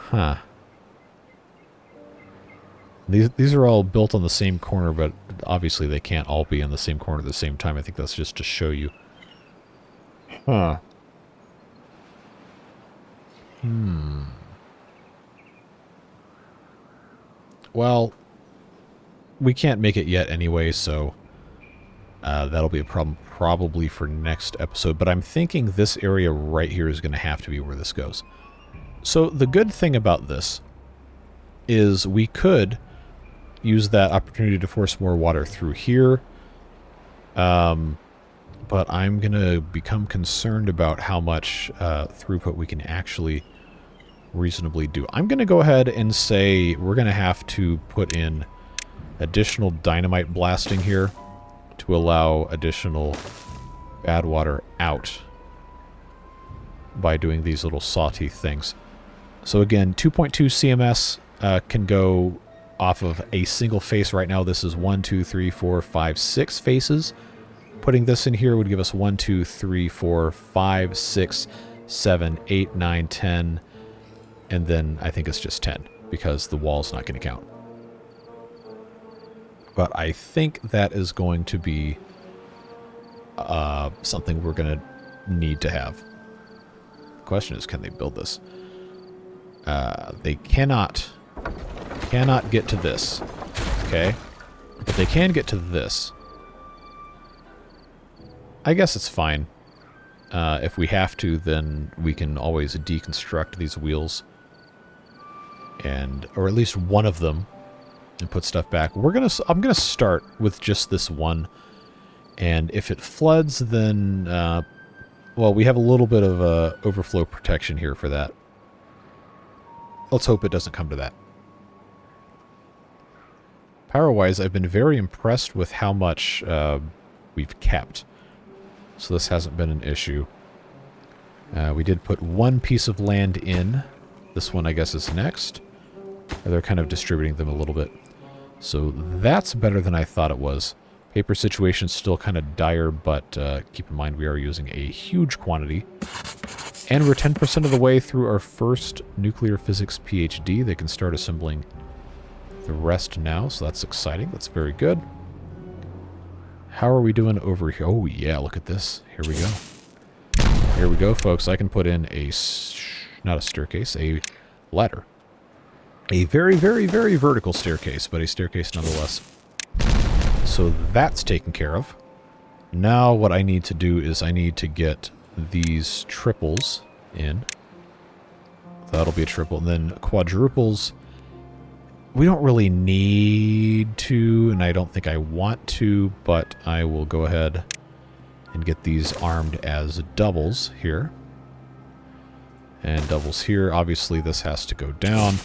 Huh. These are all built on the same corner, but obviously they can't all be on the same corner at the same time. I think that's just to show you. Huh. Well, we can't make it yet anyway, so that'll be a problem probably for next episode. But I'm thinking this area right here is going to have to be where this goes. So the good thing about this is we could use that opportunity to force more water through here. But I'm going to become concerned about how much throughput we can actually reasonably do. I'm going to go ahead and say we're going to have to put in additional dynamite blasting here to allow additional bad water out by doing these little sawteeth things. So again, 2.2 CMS can go off of a single face right now. This is 1, 2, 3, 4, 5, 6 faces. Putting this in here would give us 1, 2, 3, 4, 5, 6, 7, 8, 9, 10, and then I think it's just 10 because the wall's not going to count. But I think that is going to be something we're going to need to have. The question is, can they build this? They cannot get to this. Okay? But they can get to this. I guess it's fine. If we have to, then we can always deconstruct these wheels. Or at least one of them. And put stuff back. I'm gonna start with just this one. And if it floods, then... well, we have a little bit of overflow protection here for that. Let's hope it doesn't come to that. Power-wise, I've been very impressed with how much we've kept. So this hasn't been an issue. We did put one piece of land in. This one, I guess, is next. They're kind of distributing them a little bit. So that's better than I thought it was. Paper situation's still kind of dire, but keep in mind we are using a huge quantity. And we're 10% of the way through our first nuclear physics PhD. They can start assembling the rest now, so that's exciting. That's very good. How are we doing over here? Oh, yeah, look at this. Here we go. Here we go, folks. I can put in not a staircase, a ladder. A very, very, very vertical staircase, but a staircase nonetheless. So that's taken care of. Now what I need to do is I need to get these triples in. That'll be a triple. And then quadruples, we don't really need to, and I don't think I want to, but I will go ahead and get these armed as doubles here. And doubles here. Obviously this has to go down.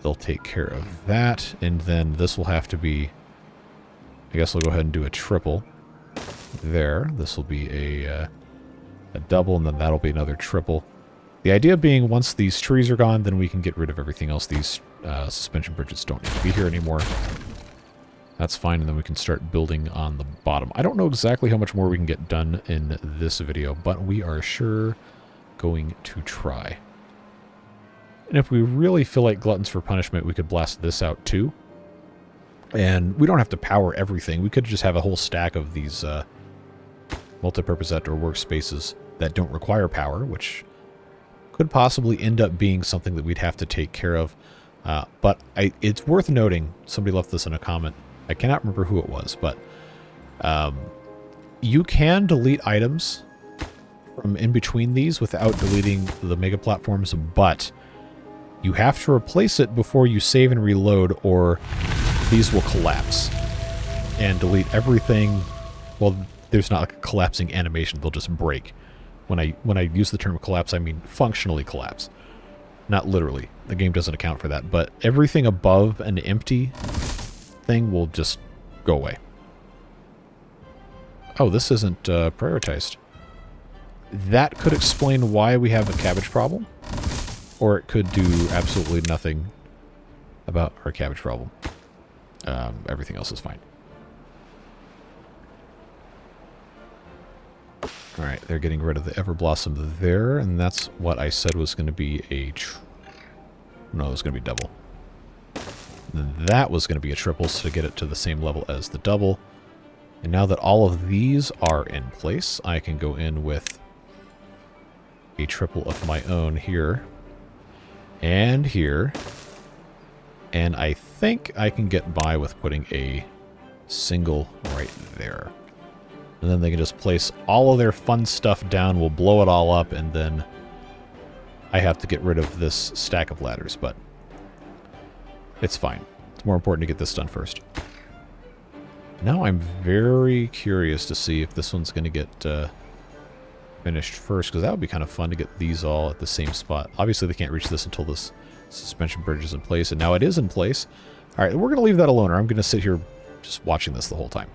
They'll take care of that, and then this will have to be, I guess we'll go ahead and do a triple there. This will be a double, and then that'll be another triple. The idea being, once these trees are gone, then we can get rid of everything else. These suspension bridges don't need to be here anymore. That's fine, and then we can start building on the bottom. I don't know exactly how much more we can get done in this video, but we are sure going to try. And if we really feel like gluttons for punishment, we could blast this out too. And we don't have to power everything. We could just have a whole stack of these multi-purpose outdoor workspaces that don't require power, which could possibly end up being something that we'd have to take care of. But it's worth noting, somebody left this in a comment. I cannot remember who it was, but you can delete items from in between these without deleting the mega platforms, but you have to replace it before you save and reload, or these will collapse and delete everything. Well, there's not a collapsing animation, they'll just break. When I use the term collapse, I mean functionally collapse. Not literally. The game doesn't account for that, but everything above an empty thing will just go away. Oh, this isn't prioritized. That could explain why we have a cabbage problem. Or it could do absolutely nothing about our cabbage problem. Everything else is fine. Alright, they're getting rid of the Everblossom there, and that's what I said was going to be a... No, it was going to be double. And that was going to be a triple, so to get it to the same level as the double. And now that all of these are in place, I can go in with a triple of my own here. And here. And I think I can get by with putting a single right there. And then they can just place all of their fun stuff down. We'll blow it all up, and then I have to get rid of this stack of ladders, but it's fine. It's more important to get this done first. Now I'm very curious to see if this one's going to get finished first, because that would be kind of fun to get these all at the same spot. Obviously, they can't reach this until this suspension bridge is in place, and now it is in place. All right, we're going to leave that alone, or I'm going to sit here just watching this the whole time.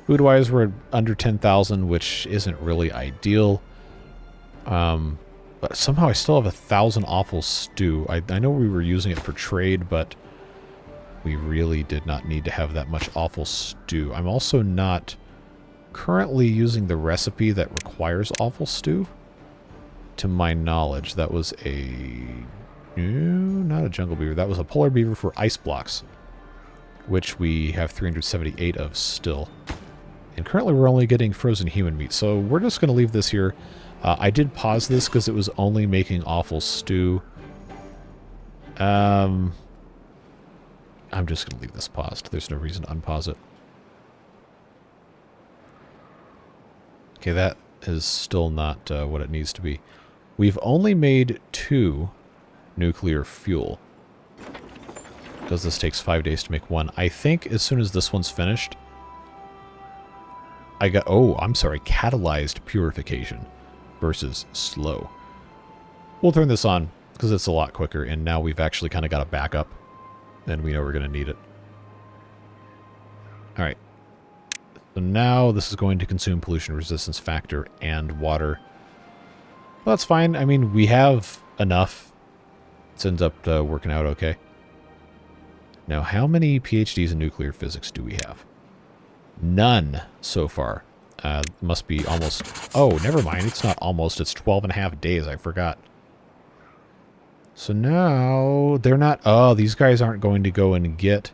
Food-wise, we're under 10,000, which isn't really ideal. But somehow I still have 1,000 offal stew. I know we were using it for trade, but we really did not need to have that much offal stew. I'm also not currently using the recipe that requires offal stew. To my knowledge, that was a... not a jungle beaver. That was a polar beaver for ice blocks, which we have 378 of still. And currently we're only getting frozen human meat, so we're just going to leave this here. I did pause this because it was only making awful stew. I'm just going to leave this paused. There's no reason to unpause it. Okay, that is still not what it needs to be. We've only made 2 nuclear fuel. Because this takes 5 days to make 1. I think as soon as this one's finished, I got... Oh, I'm sorry. Catalyzed purification versus slow. We'll turn this on because it's a lot quicker, and now we've actually kind of got a backup, and we know we're going to need it. All right. So now this is going to consume pollution resistance factor and water. Well, that's fine. I mean, we have enough. It ends up working out okay. Now, how many PhDs in nuclear physics do we have? None so far. Must be almost... Oh, never mind. It's not almost. It's 12.5 days. I forgot. So now they're not... Oh, these guys aren't going to go and get...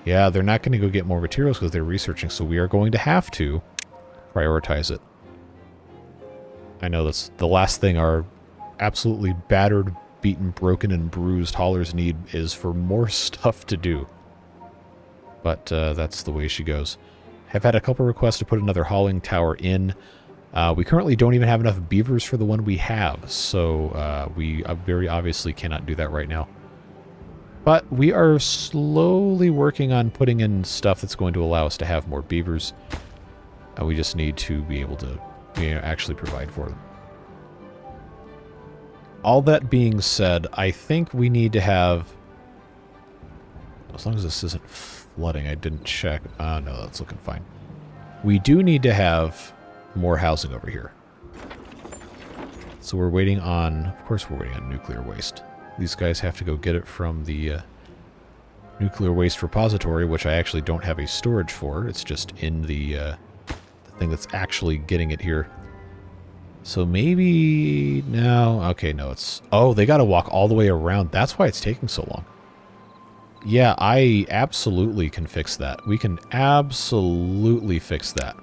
Yeah, they're not going to go get more materials because they're researching, so we are going to have to prioritize it. I know that's the last thing our absolutely battered, beaten, broken, and bruised haulers need is for more stuff to do. But that's the way she goes. I've had a couple requests to put another hauling tower in. We currently don't even have enough beavers for the one we have, so we very obviously cannot do that right now. But we are slowly working on putting in stuff that's going to allow us to have more beavers. We just need to be able to actually provide for them. All that being said, I think we need to have... As long as this isn't flooding, I didn't check. No, that's looking fine. We do need to have more housing over here. So we're waiting on... Of course we're waiting on nuclear waste. These guys have to go get it from the nuclear waste repository, which I actually don't have a storage for. It's just in the thing that's actually getting it here. So maybe... No. Okay, no, it's... Oh, they got to walk all the way around. That's why it's taking so long. Yeah, I absolutely can fix that. We can absolutely fix that.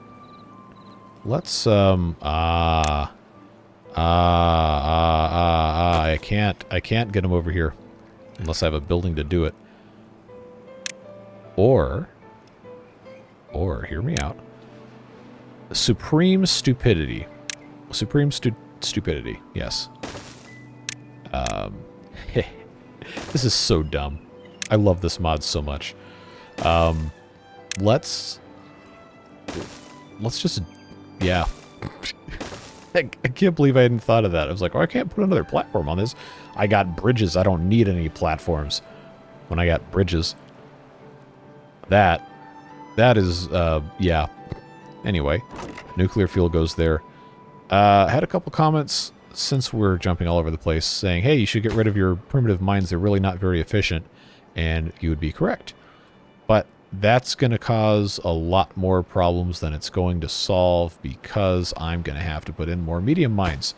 Let's, I can't get them over here unless I have a building to do it. Or, hear me out. Supreme stupidity. Supreme stupidity, yes. This is so dumb. I love this mod so much. Let's just, yeah. I can't believe I hadn't thought of that. I was like, oh, I can't put another platform on this. I got bridges. I don't need any platforms when I got bridges. That is, yeah. Anyway, nuclear fuel goes there. Had a couple comments since we're jumping all over the place saying, hey, you should get rid of your primitive mines. They're really not very efficient. And you would be correct. But that's going to cause a lot more problems than it's going to solve because I'm going to have to put in more medium mines.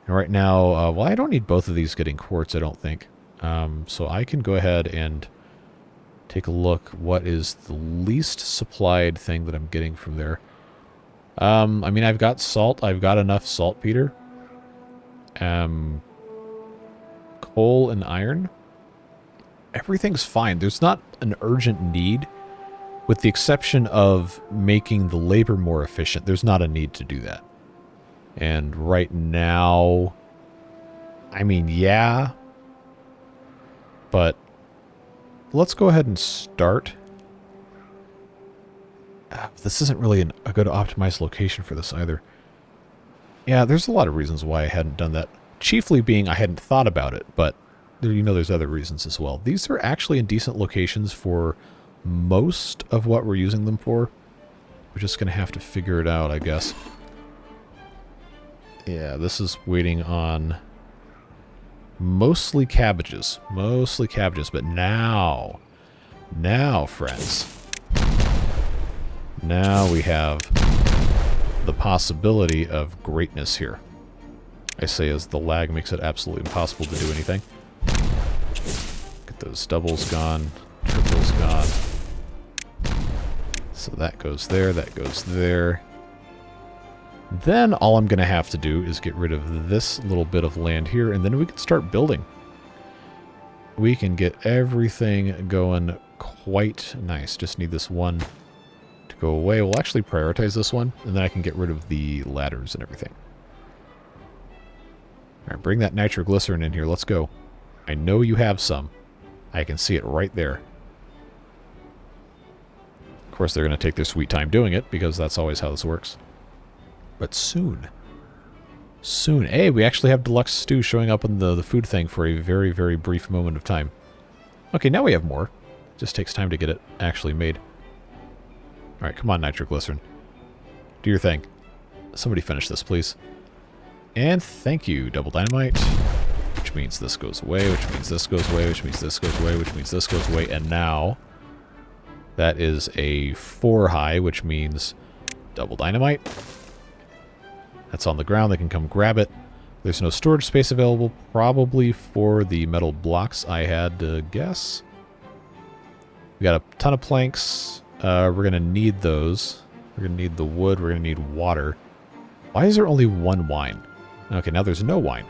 And right now, well, I don't need both of these getting quartz, I don't think. So I can go ahead and take a look what is the least supplied thing that I'm getting from there. I mean, I've got salt. I've got enough saltpeter. Coal and iron. Everything's fine. There's not an urgent need. With the exception of making the labor more efficient, there's not a need to do that. And right now, I mean, yeah. But let's go ahead and start. This isn't really a good optimized location for this either. Yeah, there's a lot of reasons why I hadn't done that. Chiefly being I hadn't thought about it, but you know there's other reasons as well. These are actually in decent locations for most of what we're using them for. We're just going to have to figure it out, I guess. Yeah, this is waiting on mostly cabbages. Mostly cabbages, but now, friends, now we have the possibility of greatness here. I say as the lag makes it absolutely impossible to do anything. Get those doubles gone, triples gone. So that goes there, that goes there. Then all I'm going to have to do is get rid of this little bit of land here, and then we can start building. We can get everything going quite nice. Just need this one to go away. We'll actually prioritize this one, and then I can get rid of the ladders and everything. Alright, bring that nitroglycerin in here. Let's go. I know you have some. I can see it right there. Of course, they're going to take their sweet time doing it, because that's always how this works. But soon. Soon. Hey, we actually have deluxe stew showing up on the food thing for a very, very brief moment of time. Okay, now we have more. Just takes time to get it actually made. Alright, come on, nitroglycerin. Do your thing. Somebody finish this, please. And thank you, double dynamite. Which means this goes away, which means this goes away, which means this goes away, which means this goes away. And now, that is a 4 high, which means double dynamite. That's on the ground. They can come grab it. There's no storage space available, probably for the metal blocks, I had to guess. We got a ton of planks. We're going to need those. We're going to need the wood. We're going to need water. Why is there only 1 wine? Okay, now there's no wine.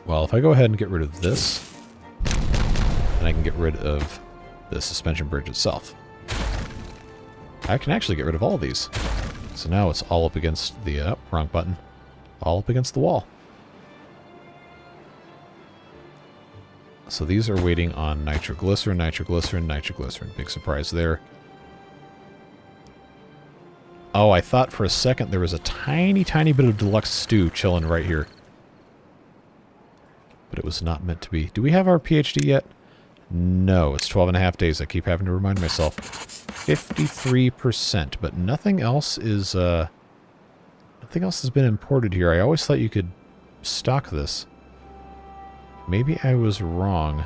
Well, if I go ahead and get rid of this, then I can get rid of the suspension bridge itself. I can actually get rid of all of these. So now it's all up against the... wrong button. All up against the wall. So these are waiting on nitroglycerin, nitroglycerin, nitroglycerin. Big surprise there. Oh, I thought for a second there was a tiny, tiny bit of deluxe stew chilling right here. But it was not meant to be. Do we have our PhD yet? No, it's 12.5 days. I keep having to remind myself. 53%, but nothing else is, nothing else has been imported here. I always thought you could stock this. Maybe I was wrong.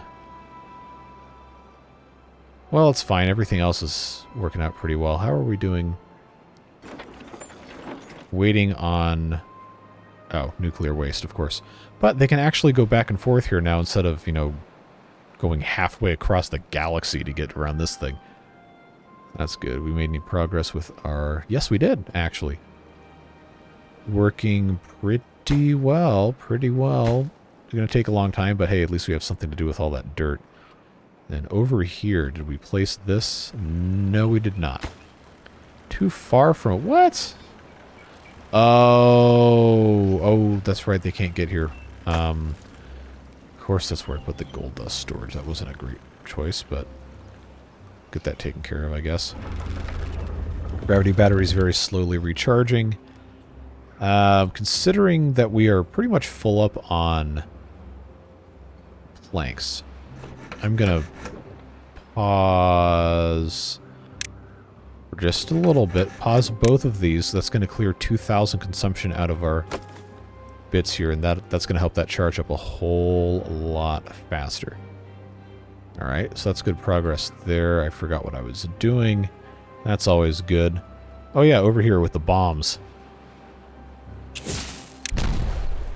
Well, it's fine. Everything else is working out pretty well. How are we doing? Waiting on... Oh, nuclear waste, of course. But they can actually go back and forth here now instead of, you know, going halfway across the galaxy to get around this thing. That's good. We made any progress with our... Yes, we did, actually. Working pretty well, pretty well. It's going to take a long time, but hey, at least we have something to do with all that dirt. Then over here, did we place this? No, we did not. Too far from... What? Oh, that's right. They can't get here. Of course, that's where I put the gold dust storage. That wasn't a great choice, but get that taken care of, I guess. Gravity batteries very slowly recharging. Considering that we are pretty much full up on planks, I'm gonna pause for just a little bit. Pause both of these. That's going to clear 2,000 consumption out of our bits here, and that's going to help that charge up a whole lot faster. Alright, so that's good progress there. I forgot what I was doing. That's always good. Oh yeah, over here with the bombs.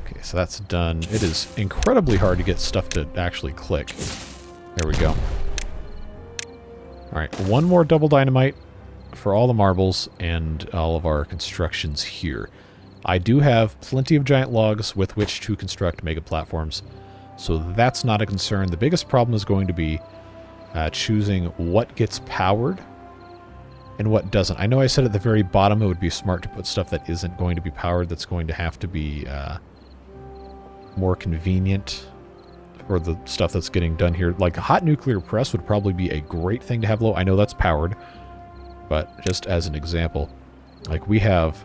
Okay, so that's done. It is incredibly hard to get stuff to actually click. There we go. Alright, one more double dynamite for all the marbles and all of our constructions here. I do have plenty of giant logs with which to construct mega platforms, so that's not a concern. The biggest problem is going to be choosing what gets powered and what doesn't. I know I said at the very bottom it would be smart to put stuff that isn't going to be powered, that's going to have to be more convenient for the stuff that's getting done here. Like a hot nuclear press would probably be a great thing to have low. I know that's powered, but just as an example, like we have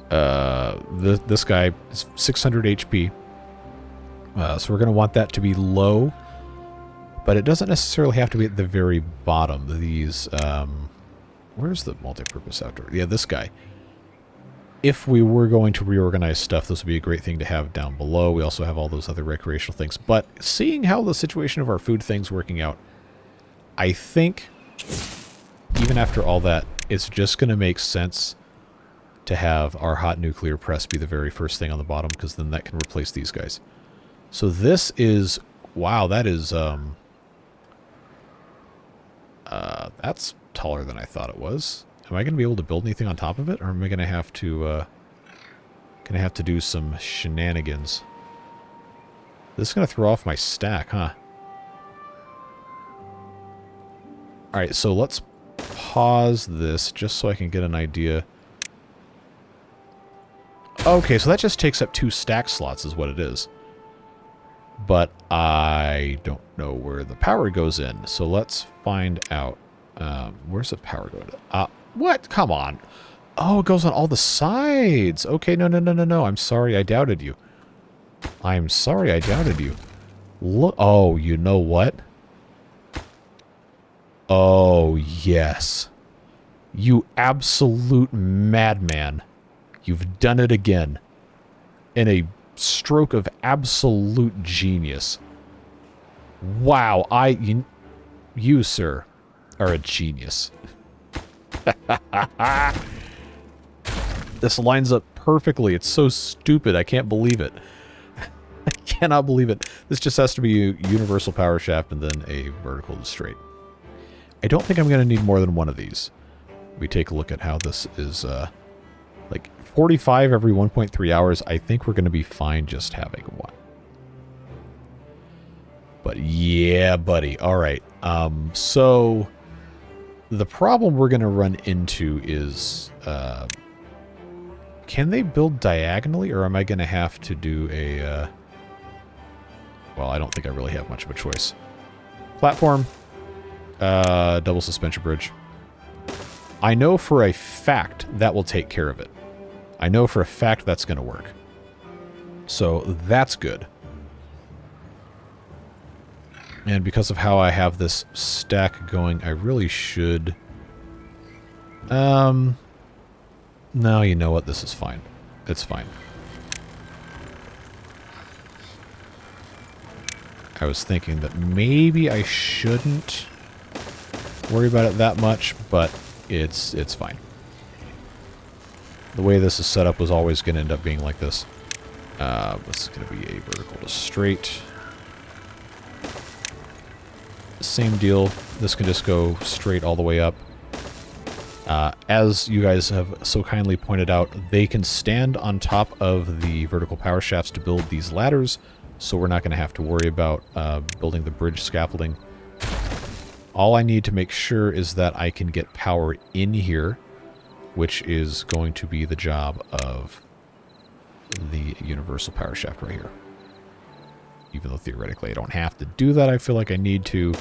this guy is 600 HP, so we're going to want that to be low, but it doesn't necessarily have to be at the very bottom. These, where's the multi-purpose outdoor? Yeah, this guy. If we were going to reorganize stuff, this would be a great thing to have down below. We also have all those other recreational things. But seeing how the situation of our food thing's working out, I think, even after all that, it's just going to make sense to have our hot nuclear press be the very first thing on the bottom, because then that can replace these guys. So this is... Wow, that is That's taller than I thought it was. Am I going to be able to build anything on top of it? Or am I going to have to do some shenanigans? This is going to throw off my stack, huh? Alright, so let's pause this just so I can get an idea. Okay, so that just takes up 2 stack slots is what it is. But I don't know where the power goes in, so let's find out. Where's the power go to? What? Come on. Oh, it goes on all the sides. Okay, no. I'm sorry I doubted you. I'm sorry I doubted you. Look. Oh, you know what? Oh, yes. You absolute madman. You've done it again. In a stroke of absolute genius. Wow, you, sir, are a genius. This lines up perfectly. It's so stupid. I can't believe it. I cannot believe it. This just has to be a universal power shaft and then a vertical to straight. I don't think I'm going to need more than one of these. We take a look at how this is, like 45 every 1.3 hours. I think we're going to be fine just having one. But yeah, buddy. All right. So the problem we're going to run into is, can they build diagonally, or am I going to have to do a, well, I don't think I really have much of a choice. Platform, double suspension bridge. I know for a fact that will take care of it. I know for a fact that's going to work. So that's good. And because of how I have this stack going, I really should... No, you know what? This is fine. It's fine. I was thinking that maybe I shouldn't worry about it that much, but it's fine. The way this is set up was always going to end up being like this. This is going to be a vertical to straight. Same deal. This can just go straight all the way up. As you guys have so kindly pointed out, they can stand on top of the vertical power shafts to build these ladders, so we're not going to have to worry about building the bridge scaffolding. All I need to make sure is that I can get power in here, which is going to be the job of the universal power shaft right here. Even though theoretically I don't have to do that, I feel like I need to.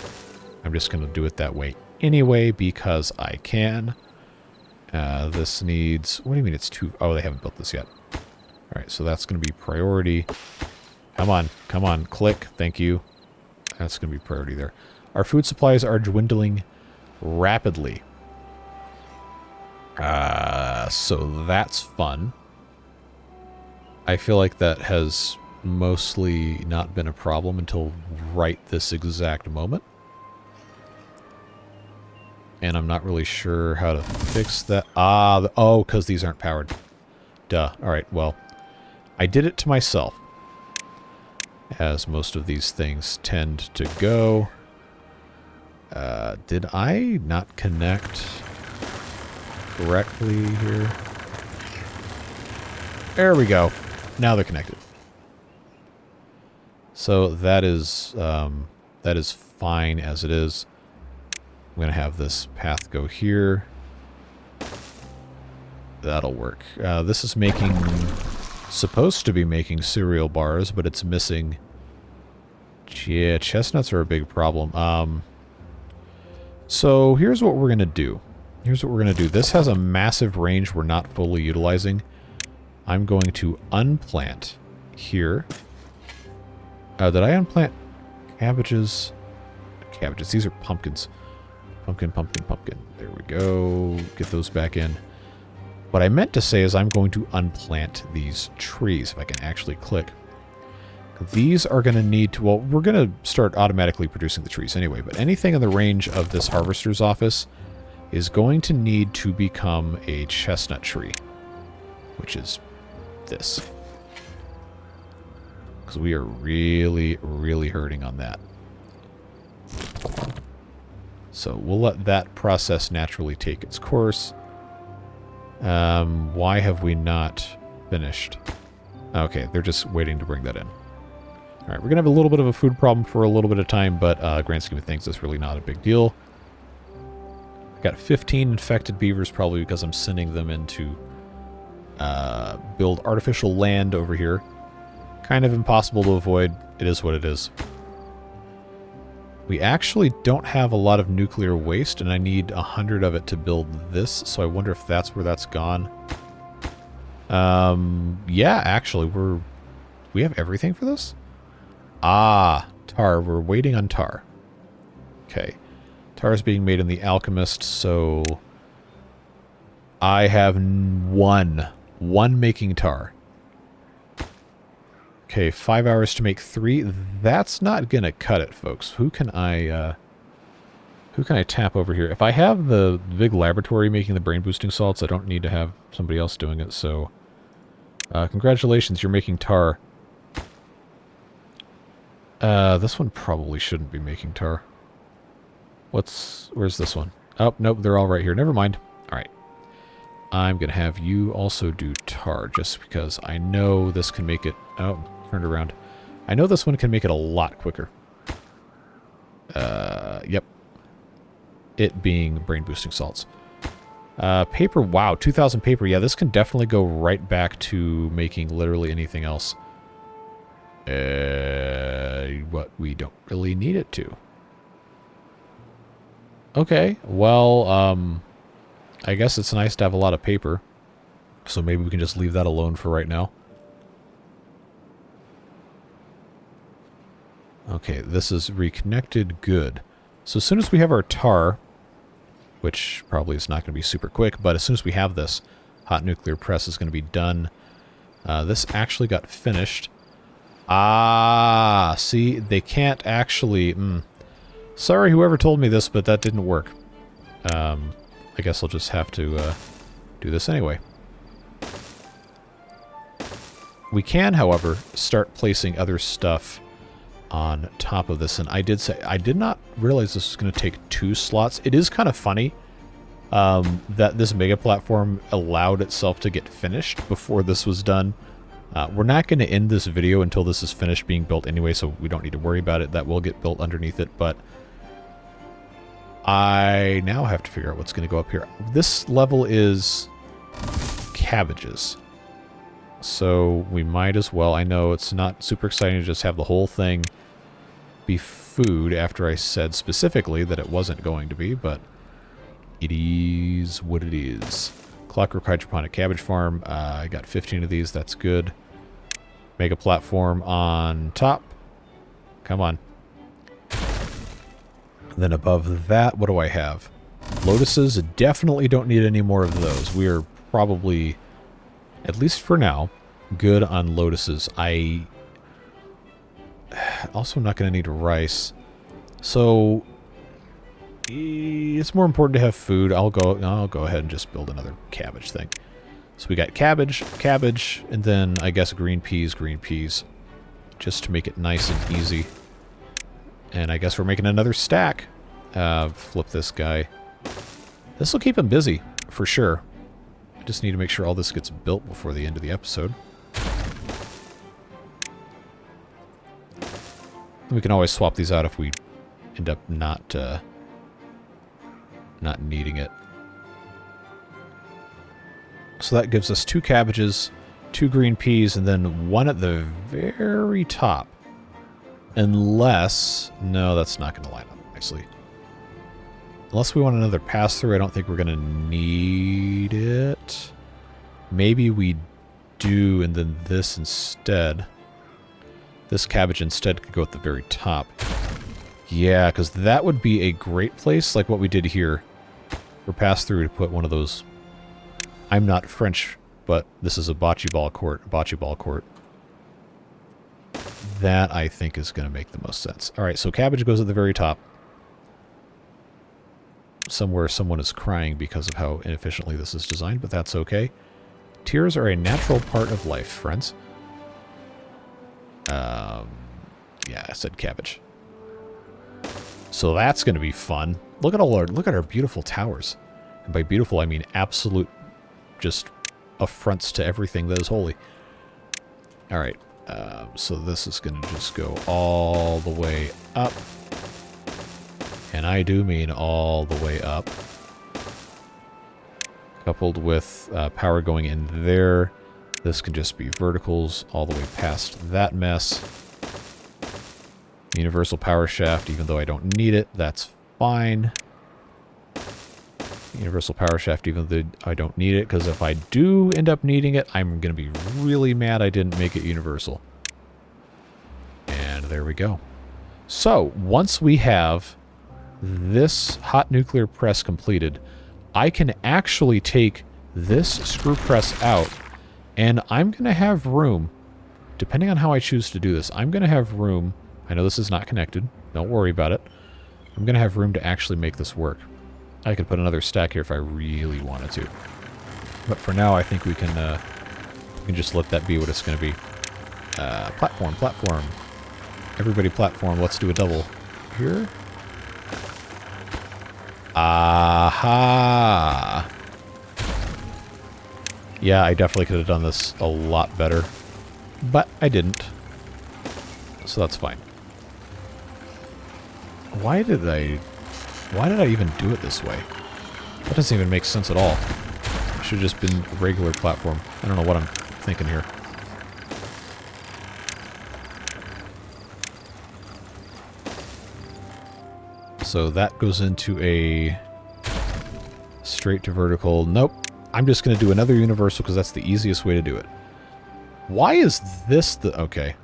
I'm just going to do it that way anyway because I can. This needs... What do you mean it's too... Oh, they haven't built this yet. Alright, so that's going to be priority. Come on, click. Thank you. That's going to be priority there. Our food supplies are dwindling rapidly. So that's fun. I feel like that has mostly not been a problem until right this exact moment. And I'm not really sure how to fix that. Oh, because these aren't powered. Duh. Alright, well, I did it to myself. As most of these things tend to go. Did I not connect correctly here? There we go. Now they're connected. So that is fine as it is. I'm going to have this path go here. That'll work. This is supposed to be making cereal bars, but it's missing. Yeah, chestnuts are a big problem. So here's what we're going to do. This has a massive range we're not fully utilizing. I'm going to unplant here. Did I unplant cabbages? Cabbages. These are pumpkins. Pumpkin. There we go. Get those back in. What I meant to say is I'm going to unplant these trees, if I can actually click. These are going to need to... Well, we're going to start automatically producing the trees anyway, but anything in the range of this harvester's office is going to need to become a chestnut tree, which is this. Because we are really, really hurting on that. So we'll let that process naturally take its course. Why have we not finished? Okay, they're just waiting to bring that in. All right, we're going to have a little bit of a food problem for a little bit of time, but grand scheme of things, it's really not a big deal. I've got 15 infected beavers, probably because I'm sending them in to build artificial land over here. Kind of impossible to avoid. It is what it is. We actually don't have a lot of nuclear waste, and I need 100 of it to build this, so I wonder if that's where that's gone. Yeah, actually, we have everything for this? Ah, tar. We're waiting on tar. Okay. Tar is being made in the Alchemist, so I have one making tar. Okay, 5 hours to make 3. That's not gonna cut it, folks. Who can I tap over here? If I have the big laboratory making the brain boosting salts, I don't need to have somebody else doing it, so congratulations, you're making tar. This one probably shouldn't be making tar. Where's this one? Oh, nope, they're all right here. Never mind. All right. I'm going to have you also do tar, just because I know this can make it... Oh, turned around. I know this one can make it a lot quicker. Yep. It being brain-boosting salts. Paper, wow, 2,000 paper. Yeah, this can definitely go right back to making literally anything else. What we don't really need it to. Okay, well, I guess it's nice to have a lot of paper. So maybe we can just leave that alone for right now. Okay, this is reconnected. Good. So as soon as we have our tar, which probably is not going to be super quick, but as soon as we have this, hot nuclear press is going to be done. This actually got finished. Ah, see, they can't actually... Sorry, whoever told me this, but that didn't work. I guess I'll just have to do this anyway. We can, however, start placing other stuff on top of this. And I did not realize this was going to take 2 slots. It is kind of funny that this mega platform allowed itself to get finished before this was done. We're not going to end this video until this is finished being built anyway, so we don't need to worry about it. That will get built underneath it, but I now have to figure out what's going to go up here. This level is cabbages, so we might as well. I know it's not super exciting to just have the whole thing be food after I said specifically that it wasn't going to be, but it is what it is. Clockwork hydroponic cabbage farm. I got 15 of these. That's good. Mega platform on top. Come on. Then above that, what do I have? Lotuses. Definitely don't need any more of those. We are probably, at least for now, good on lotuses. I also not going to need rice. So it's more important to have food. I'll go ahead and just build another cabbage thing. So we got cabbage, and then I guess green peas, just to make it nice and easy. And I guess we're making another stack. Flip this guy. This will keep him busy, for sure. I just need to make sure all this gets built before the end of the episode. We can always swap these out if we end up not needing it. So that gives us 2 cabbages, 2 green peas, and then 1 at the very top. Unless... No, that's not going to line up nicely. Unless we want another pass-through, I don't think we're going to need it. Maybe we do, and then this instead. This cabbage instead could go at the very top. Yeah, because that would be a great place, like what we did here, for pass-through to put one of those... I'm not French, but this is a bocce ball court. That, I think, is going to make the most sense. Alright, so cabbage goes at the very top. Somewhere someone is crying because of how inefficiently this is designed, but that's okay. Tears are a natural part of life, friends. Yeah, I said cabbage. So that's going to be fun. Look at our beautiful towers. And by beautiful, I mean absolute just affronts to everything that is holy. All right. So this is going to just go all the way up. And I do mean all the way up. Coupled with power going in there. This can just be verticals all the way past that mess. Universal power shaft, even though I don't need it, that's fine. Universal power shaft, even though I don't need it, because if I do end up needing it, I'm going to be really mad I didn't make it universal. And there we go. So, once we have this hot nuclear press completed, I can actually take this screw press out, and I'm going to have room, depending on how I choose to do this, I'm going to have room. I know this is not connected. Don't worry about it. I'm going to have room to actually make this work. I could put another stack here if I really wanted to. But for now, I think we can just let that be what it's going to be. Platform, platform. Everybody platform. Let's do a double here. Aha! Yeah, I definitely could have done this a lot better. But I didn't. So that's fine. Why did I even do it this way? That doesn't even make sense at all. It should have just been a regular platform. I don't know what I'm thinking here. So that goes into a straight to vertical. Nope. I'm just going to do another universal because that's the easiest way to do it. Why is this the... Okay.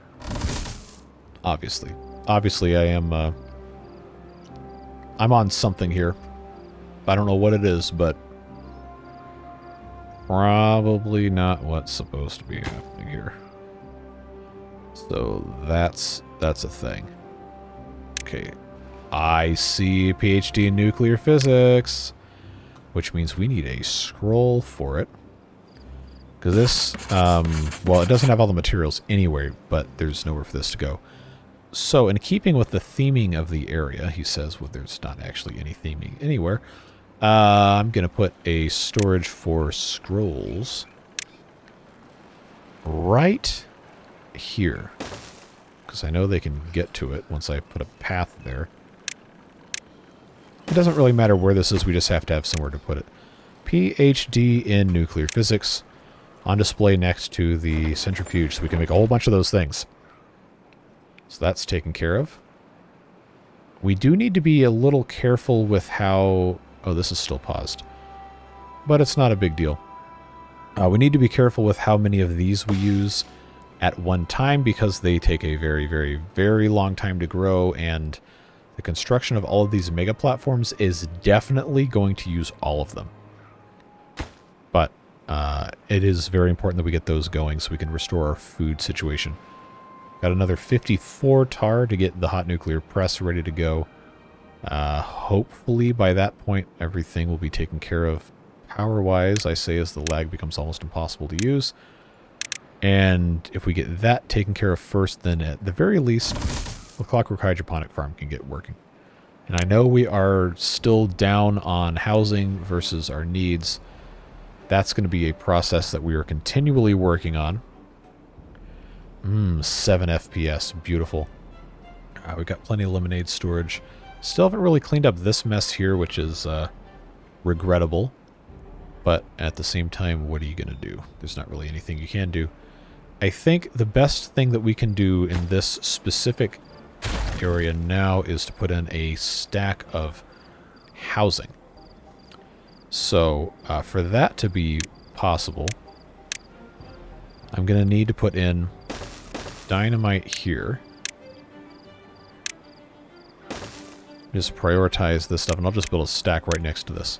Obviously. Obviously I am... I'm on something here. I don't know what it is, but probably not what's supposed to be happening here. So that's a thing. Okay. I see a PhD in nuclear physics, which means we need a scroll for it. Because this, well, it doesn't have all the materials anyway, but there's nowhere for this to go. So, in keeping with the theming of the area, he says, well, there's not actually any theming anywhere. I'm going to put a storage for scrolls right here. Because I know they can get to it once I put a path there. It doesn't really matter where this is, we just have to have somewhere to put it. PhD in nuclear physics on display next to the centrifuge, so we can make a whole bunch of those things. So that's taken care of. We do need to be a little careful with how... Oh, this is still paused. But it's not a big deal. We need to be careful with how many of these we use at one time because they take a very, very, very long time to grow, and the construction of all of these mega platforms is definitely going to use all of them. But it is very important that we get those going so we can restore our food situation. Got another 54 tar to get the hot nuclear press ready to go. Hopefully by that point everything will be taken care of power-wise, I say, as the lag becomes almost impossible to use. And if we get that taken care of first, then at the very least, the Clockwork Hydroponic Farm can get working. And I know we are still down on housing versus our needs. That's going to be a process that we are continually working on. 7 FPS. Beautiful. We've got plenty of lemonade storage. Still haven't really cleaned up this mess here, which is regrettable. But at the same time, what are you going to do? There's not really anything you can do. I think the best thing that we can do in this specific area now is to put in a stack of housing. So, for that to be possible, I'm going to need to put in dynamite here. Just prioritize this stuff, and I'll just build a stack right next to this.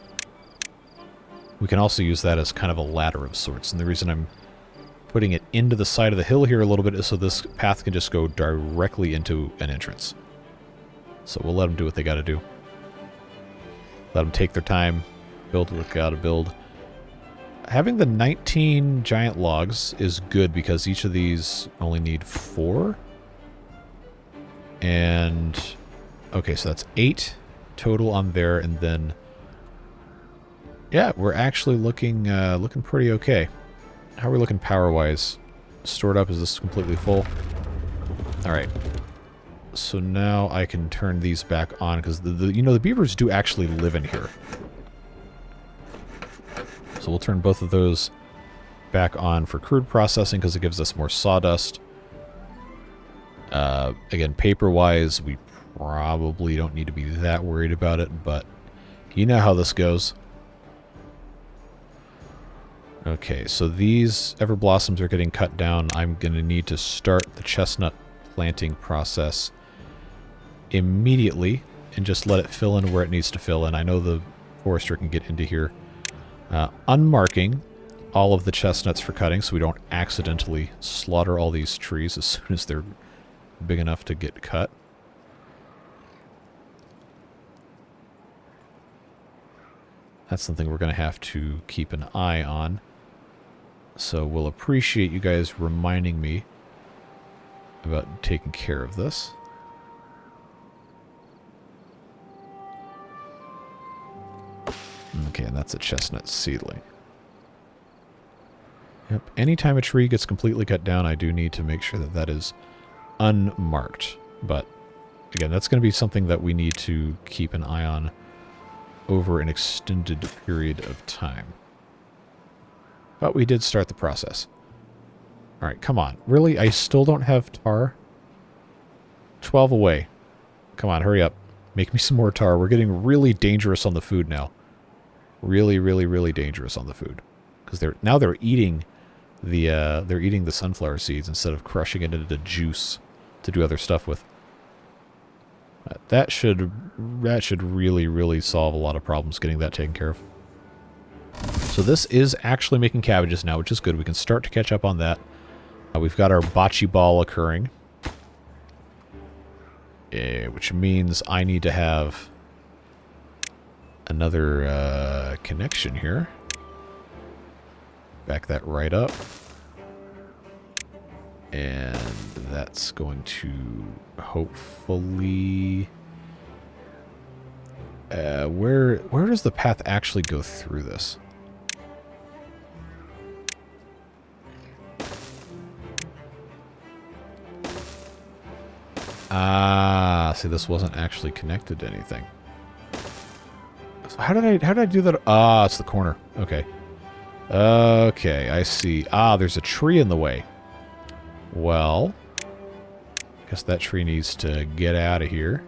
We can also use that as kind of a ladder of sorts, and the reason I'm putting it into the side of the hill here a little bit is so this path can just go directly into an entrance. So we'll let them do what they got to do. Let them take their time, build what they got to build. Having the 19 giant logs is good because each of these only need 4. And Okay, so that's 8 total on there, and then... Yeah, we're actually looking looking pretty okay. How are we looking power-wise? Stored up, is this completely full? Alright. So now I can turn these back on, because you know, the beavers do actually live in here. So we'll turn both of those back on for crude processing, because it gives us more sawdust. Again, paper-wise, we probably don't need to be that worried about it, but you know how this goes. Okay, so these everblossoms are getting cut down. I'm going to need to start the chestnut planting process immediately and just let it fill in where it needs to fill in. I know the forester can get into here. Unmarking all of the chestnuts for cutting so we don't accidentally slaughter all these trees as soon as they're big enough to get cut. That's something we're going to have to keep an eye on. So we'll appreciate you guys reminding me about taking care of this. Okay, and that's a chestnut seedling. Yep, anytime a tree gets completely cut down, I do need to make sure that that is unmarked. But, again, that's going to be something that we need to keep an eye on over an extended period of time. But we did start the process. Alright, come on. Really? I still don't have tar? 12 away. Come on, hurry up. Make me some more tar. We're getting really dangerous on the food now. Really, really, really dangerous on the food. Because they're eating the sunflower seeds instead of crushing it into juice to do other stuff with. That should really, really solve a lot of problems getting that taken care of. So this is actually making cabbages now, which is good. We can start to catch up on that. We've got our bocce ball occurring. Which means I need to have another connection here. Back that right up. And that's going to hopefully... where does the path actually go through this? Ah, see, this wasn't actually connected to anything. So how did I do that? Ah, it's the corner. Okay. Okay, I see. Ah, there's a tree in the way. Well, I guess that tree needs to get out of here.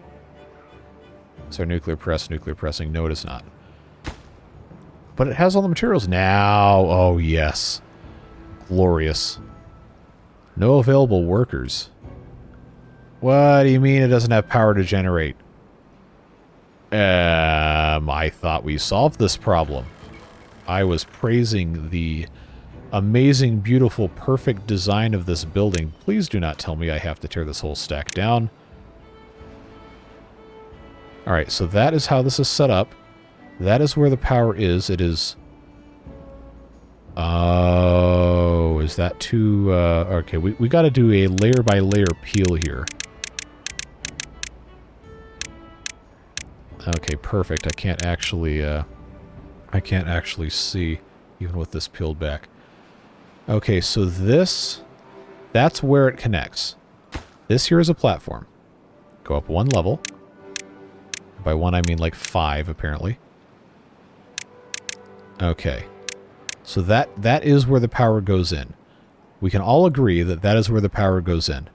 Is our nuclear pressing? No, it is not. But it has all the materials now. Oh, yes. Glorious. No available workers. What do you mean it doesn't have power to generate? I thought we solved this problem. I was praising the amazing, beautiful, perfect design of this building. Please do not tell me I have to tear this whole stack down. Alright, so that is how this is set up. That is where the power is. It is... Oh, is that too... okay, we got to do a layer-by-layer peel here. Okay, perfect. I can't actually see, even with this peeled back. Okay, so that's where it connects. This here is a platform. Go up one level. By one, I mean like 5, apparently. Okay. So that is where the power goes in. We can all agree that that is where the power goes in.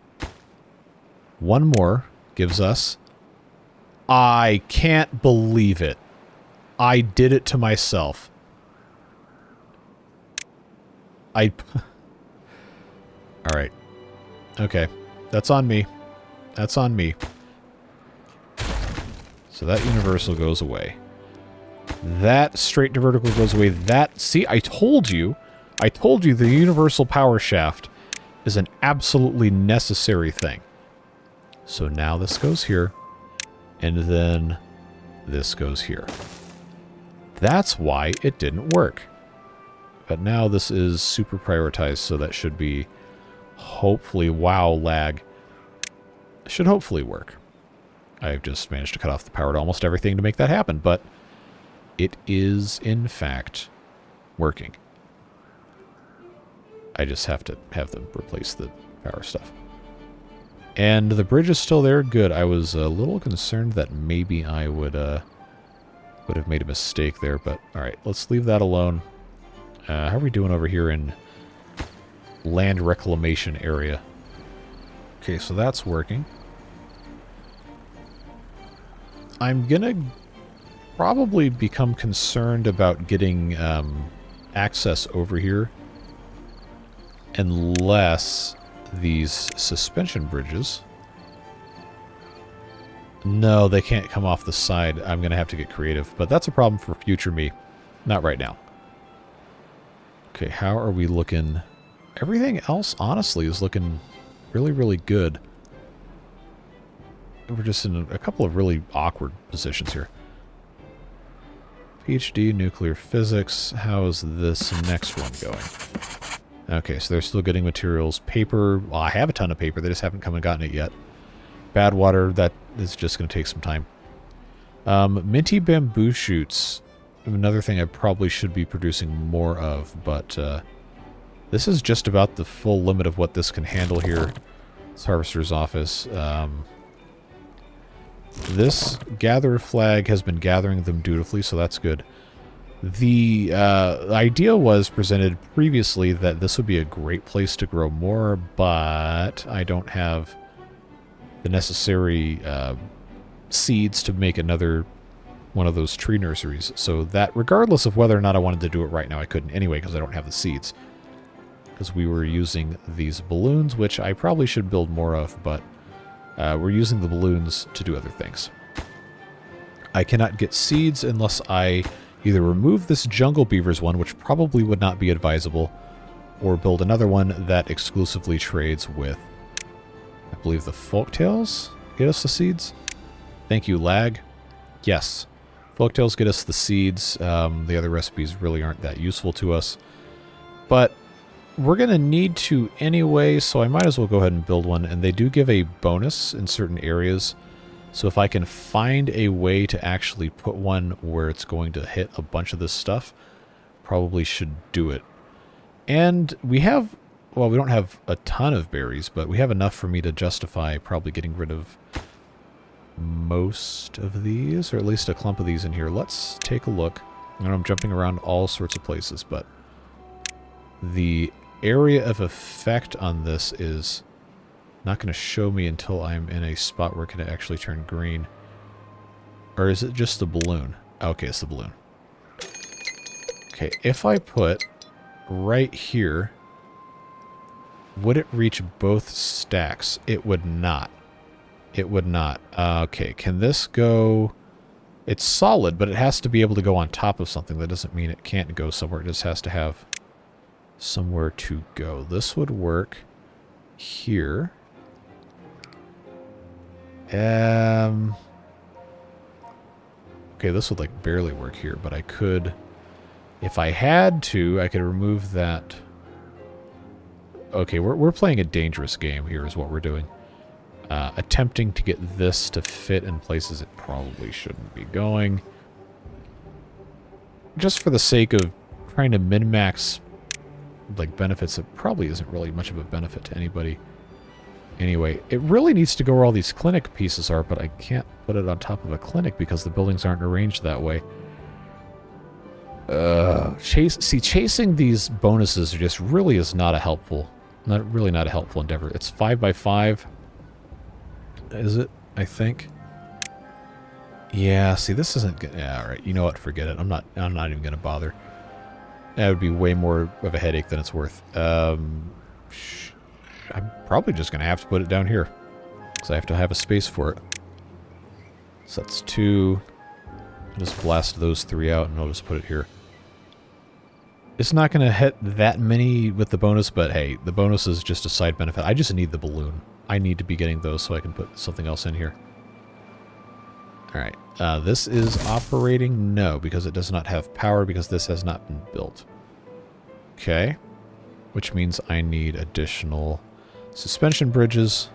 One more gives us... I can't believe it. I did it to myself. Alright. Okay. That's on me. That's on me. So that universal goes away. That straight to vertical goes away. That... See, I told you the universal power shaft is an absolutely necessary thing. So now this goes here. And then this goes here. That's why it didn't work. But now this is super prioritized, so that should be hopefully... Wow, lag. Should hopefully work. I've just managed to cut off the power to almost everything to make that happen, but it is, in fact, working. I just have to have them replace the power stuff. And the bridge is still there. Good. I was a little concerned that maybe I would have made a mistake there, but alright, let's leave that alone. How are we doing over here in land reclamation area? Okay, so that's working. I'm gonna probably become concerned about getting access over here unless these suspension bridges... No, they can't come off the side. I'm going to have to get creative, but that's a problem for future me. Not right now. Okay, how are we looking? Everything else, honestly, is looking really, really good. We're just in a couple of really awkward positions here. PhD, nuclear physics. How is this next one going? Okay, so they're still getting materials. Paper. Well, I have a ton of paper. They just haven't come and gotten it yet. Bad water. That is just going to take some time. Minty bamboo shoots. Another thing I probably should be producing more of, but this is just about the full limit of what this can handle here. It's Harvester's office. This gatherer flag has been gathering them dutifully, so that's good. The idea was presented previously that this would be a great place to grow more, but I don't have the necessary seeds to make another one of those tree nurseries. So that, regardless of whether or not I wanted to do it right now, I couldn't anyway because I don't have the seeds. Because we were using these balloons, which I probably should build more of, but we're using the balloons to do other things. I cannot get seeds unless I either remove this Jungle Beavers one, which probably would not be advisable, or build another one that exclusively trades with, I believe, the Folktales get us the seeds. Thank you, lag. Yes. Folktales get us the seeds. The other recipes really aren't that useful to us. But we're going to need to anyway, so I might as well go ahead and build one. And they do give a bonus in certain areas. So if I can find a way to actually put one where it's going to hit a bunch of this stuff, probably should do it. And we have, well, we don't have a ton of berries, but we have enough for me to justify probably getting rid of most of these, or at least a clump of these in here. Let's take a look. I know I'm jumping around all sorts of places, but the area of effect on this is not going to show me until I'm in a spot where it can actually turn green. Or is it just the balloon? Okay, it's the balloon. Okay, if I put right here, would it reach both stacks? It would not. It would not. Okay, can this go... It's solid, but it has to be able to go on top of something. That doesn't mean it can't go somewhere. It just has to have somewhere to go. This would work here. Okay, this would like barely work here, but I could... If I had to, I could remove that... Okay, we're playing a dangerous game here is what we're doing. Attempting to get this to fit in places it probably shouldn't be going. Just for the sake of trying to min-max like benefits, it probably isn't really much of a benefit to anybody. Anyway, it really needs to go where all these clinic pieces are, but I can't put it on top of a clinic because the buildings aren't arranged that way. Chasing these bonuses just really is not a helpful, not a helpful endeavor. It's 5x5. Is it? I think. Yeah, see, this isn't good. Yeah, alright. You know what? Forget it. I'm not even going to bother. That would be way more of a headache than it's worth. I'm probably just going to have to put it down here. Because I have to have a space for it. So that's 2. I'll just blast those 3 out and I'll just put it here. It's not going to hit that many with the bonus, but hey, the bonus is just a side benefit. I just need the balloon. I need to be getting those so I can put something else in here. Alright, this is operating? No, because it does not have power because this has not been built. Okay, which means I need additional suspension bridges.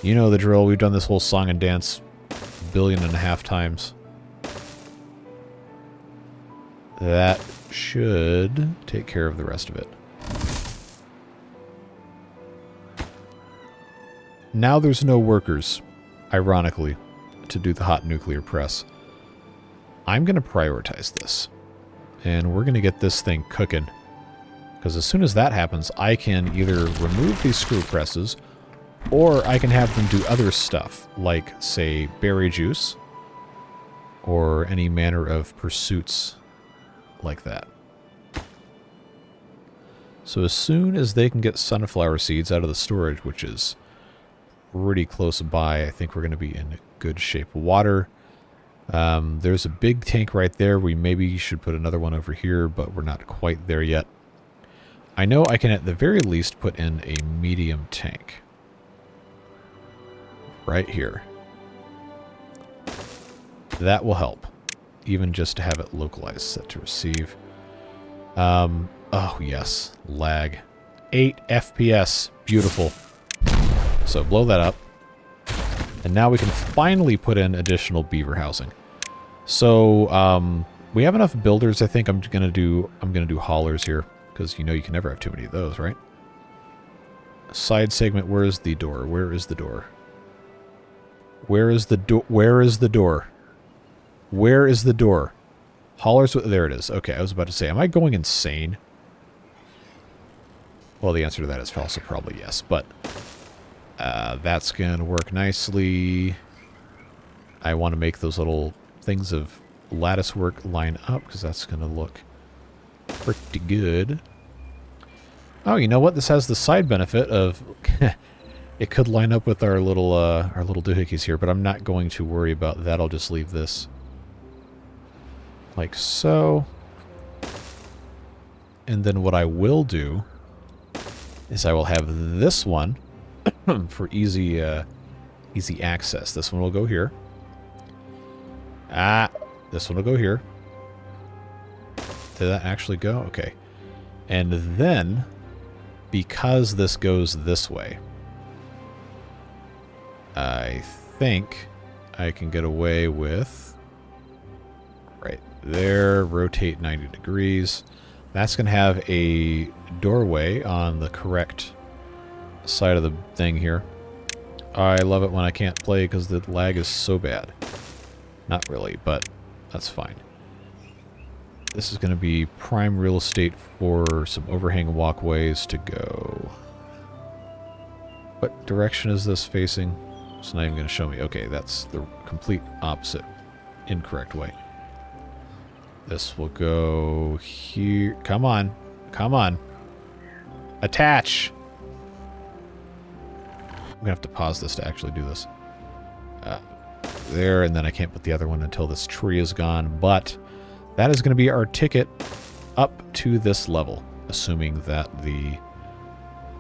You know the drill. We've done this whole song and dance 1.5 billion times. That should take care of the rest of it. Now there's no workers, ironically, to do the hot nuclear press. I'm going to prioritize this. And we're going to get this thing cooking. Because as soon as that happens, I can either remove these screw presses, or I can have them do other stuff, like, say, berry juice, or any manner of pursuits like that. So as soon as they can get sunflower seeds out of the storage, which is pretty close by, I think we're going to be in good shape. Water, there's a big tank right there. We maybe should put another one over here, but we're not quite there yet. I know I can at the very least put in a medium tank. Right here. That will help. Even just to have it localized, set to receive. Oh yes, lag. 8 FPS, beautiful. So blow that up. And now we can finally put in additional beaver housing. So, we have enough builders. I think I'm gonna do haulers here. Because you know you can never have too many of those, right? Side segment, where is the door? Where is the door? Where is the door? Where is the door? Where is the door? Haulers, there it is. Okay, I was about to say, am I going insane? Well, the answer to that is also probably yes, but that's going to work nicely. I want to make those little things of lattice work line up, because that's going to look pretty good. Oh, you know what? This has the side benefit of it could line up with our little doohickeys here, but I'm not going to worry about that. I'll just leave this like so. And then what I will do is I will have this one for easy access. This one will go here. This one will go here. Did that actually go? Okay. And then, because this goes this way, I think I can get away with right there, rotate 90 degrees. That's going to have a doorway on the correct side of the thing here. I love it when I can't play because the lag is so bad. Not really, but that's fine. This is going to be prime real estate for some overhang walkways to go. What direction is this facing? It's not even going to show me. Okay, that's the complete opposite, incorrect way. This will go here. Come on. Come on. Attach! I'm going to have to pause this to actually do this. There, and then I can't put the other one until this tree is gone, but that is going to be our ticket up to this level, assuming that the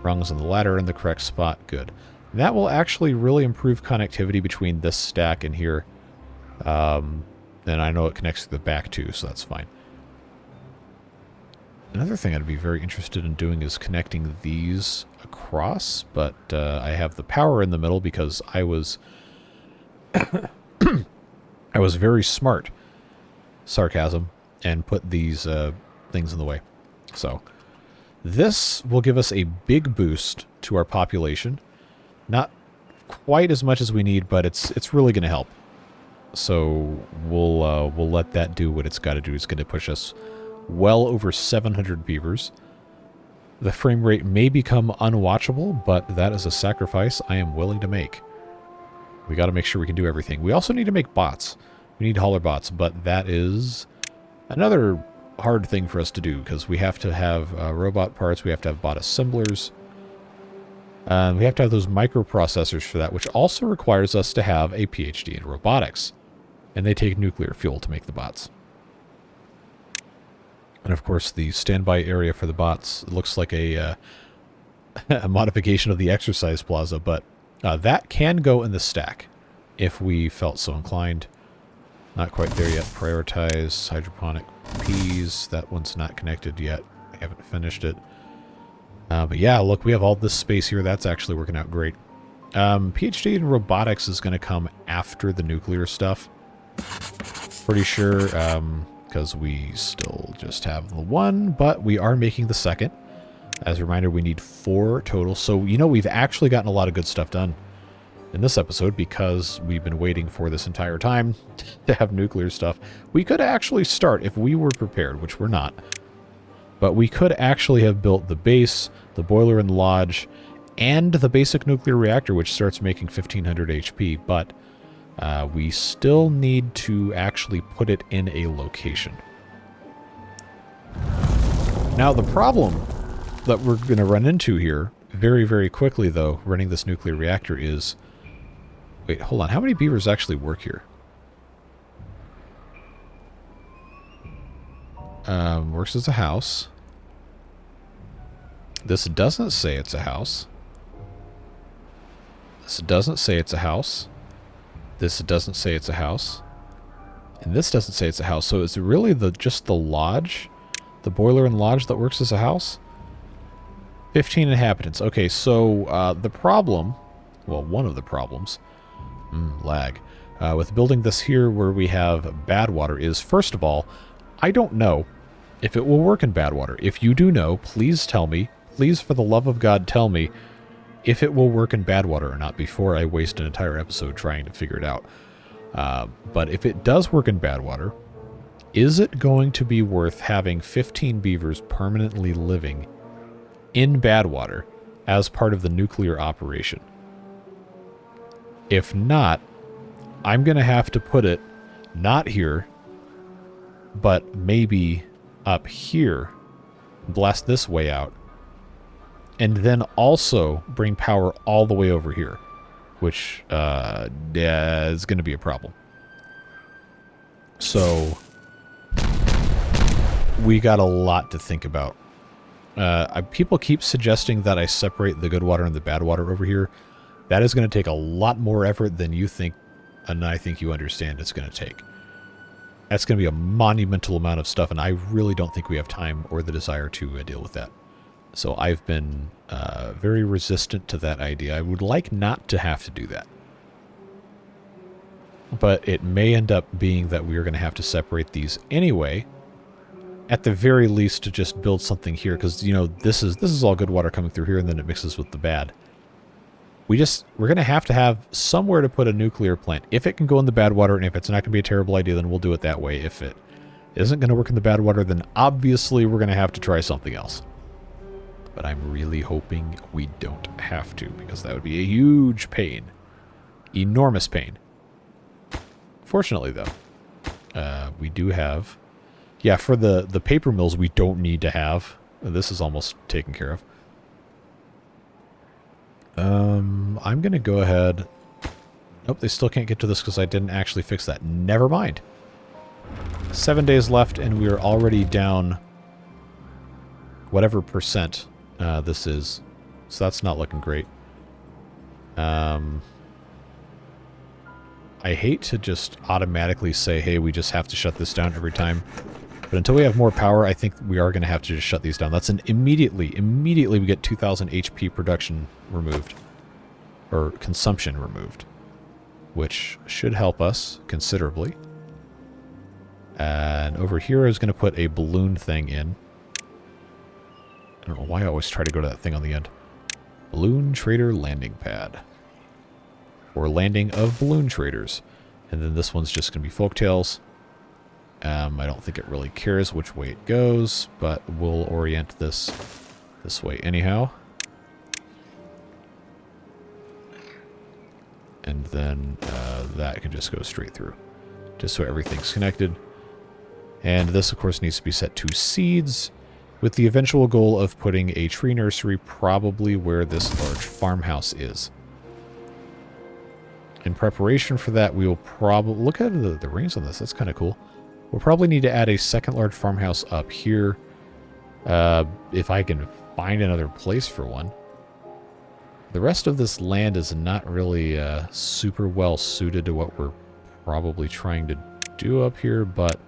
rungs on the ladder are in the correct spot. Good. That will actually really improve connectivity between this stack and here. And I know it connects to the back too, so that's fine. Another thing I'd be very interested in doing is connecting these across, but I have the power in the middle because I was I was very smart, sarcasm, and put these things in the way. So this will give us a big boost to our population. Not quite as much as we need, but it's really going to help. So we'll let that do what it's got to do. It's going to push us well over 700 beavers. The frame rate may become unwatchable, but that is a sacrifice I am willing to make. We got to make sure we can do everything. We also need to make bots. We need hauler bots, but that is another hard thing for us to do because we have to have robot parts. We have to have bot assemblers. We have to have those microprocessors for that, which also requires us to have a PhD in robotics. And they take nuclear fuel to make the bots. And of course, the standby area for the bots looks like a modification of the exercise plaza, but that can go in the stack if we felt so inclined. Not quite there yet. Prioritize hydroponic peas. That one's not connected yet. I haven't finished it. But yeah, look, we have all this space here. That's actually working out great. PhD in robotics is going to come after the nuclear stuff. Pretty sure, because we still just have the one, but we are making the second. As a reminder, we need 4 total. So, you know, we've actually gotten a lot of good stuff done in this episode because we've been waiting for this entire time to have nuclear stuff. We could actually start if we were prepared, which we're not. But we could actually have built the base, the boiler and lodge, and the basic nuclear reactor, which starts making 1500 HP. But we still need to actually put it in a location. Now, the problem that we're going to run into here very, very quickly, though, running this nuclear reactor is... Wait, hold on. How many beavers actually work here? Works as a house. This doesn't say it's a house. This doesn't say it's a house. This doesn't say it's a house. And this doesn't say it's a house. So is it really just the lodge? The boiler and lodge that works as a house? 15 inhabitants. Okay, so the problem... Well, one of the problems... lag. With building this here where we have bad water is, first of all, I don't know if it will work in bad water. If you do know, please tell me. Please, for the love of God, tell me if it will work in bad water or not before I waste an entire episode trying to figure it out. But if it does work in bad water, is it going to be worth having 15 beavers permanently living in bad water as part of the nuclear operation? If not, I'm going to have to put it not here, but maybe up here, blast this way out, and then also bring power all the way over here, which yeah, is going to be a problem. So we got a lot to think about. People keep suggesting that I separate the good water and the bad water over here. That is going to take a lot more effort than you think, and I think you understand it's going to take. That's going to be a monumental amount of stuff, and I really don't think we have time or the desire to deal with that. So I've been very resistant to that idea. I would like not to have to do that. But it may end up being that we are going to have to separate these anyway. At the very least, to just build something here, because, you know, this is all good water coming through here, and then it mixes with the bad. We're going to have somewhere to put a nuclear plant. If it can go in the bad water, and if it's not going to be a terrible idea, then we'll do it that way. If it isn't going to work in the bad water, then obviously we're going to have to try something else. But I'm really hoping we don't have to, because that would be a huge pain. Enormous pain. Fortunately, though, we do have... Yeah, for the paper mills, we don't need to have. This is almost taken care of. I'm going to go ahead... Nope, they still can't get to this because I didn't actually fix that. Never mind. 7 days left, and we are already down whatever percent this is. So that's not looking great. I hate to just automatically say, hey, we just have to shut this down every time. But until we have more power, I think we are going to have to just shut these down. That's an immediately we get 2,000 HP production removed. Or consumption removed. Which should help us considerably. And over here I was going to put a balloon thing in. I don't know why I always try to go to that thing on the end. Balloon Trader Landing Pad. Or landing of balloon traders. And then this one's just going to be folktales. I don't think it really cares which way it goes, but we'll orient this way anyhow. And then that can just go straight through. Just so everything's connected. And this, of course, needs to be set to seeds, with the eventual goal of putting a tree nursery probably where this large farmhouse is. In preparation for that, we will probably... Look at the rings on this. That's kind of cool. We'll probably need to add a second large farmhouse up here. If I can find another place for one. The rest of this land is not really super well suited to what we're probably trying to do up here, but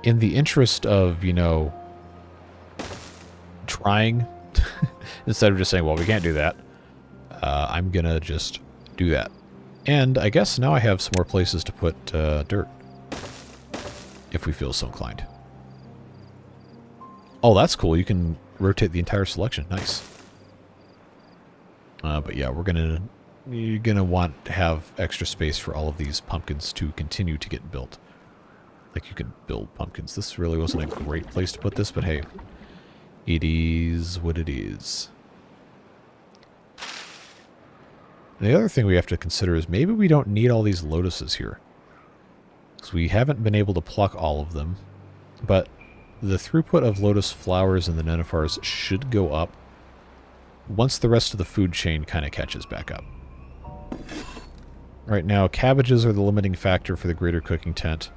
in the interest of, you know, trying, instead of just saying, well, we can't do that, I'm going to just do that. And I guess now I have some more places to put dirt, if we feel so inclined. Oh, that's cool. You can rotate the entire selection. Nice. But yeah, you're gonna want to have extra space for all of these pumpkins to continue to get built. Like, you can build pumpkins. This really wasn't a great place to put this, but hey, it is what it is. And the other thing we have to consider is maybe we don't need all these lotuses here, because we haven't been able to pluck all of them, but the throughput of lotus flowers and the nenuphars should go up once the rest of the food chain kind of catches back up. Right now, cabbages are the limiting factor for the greater cooking tent.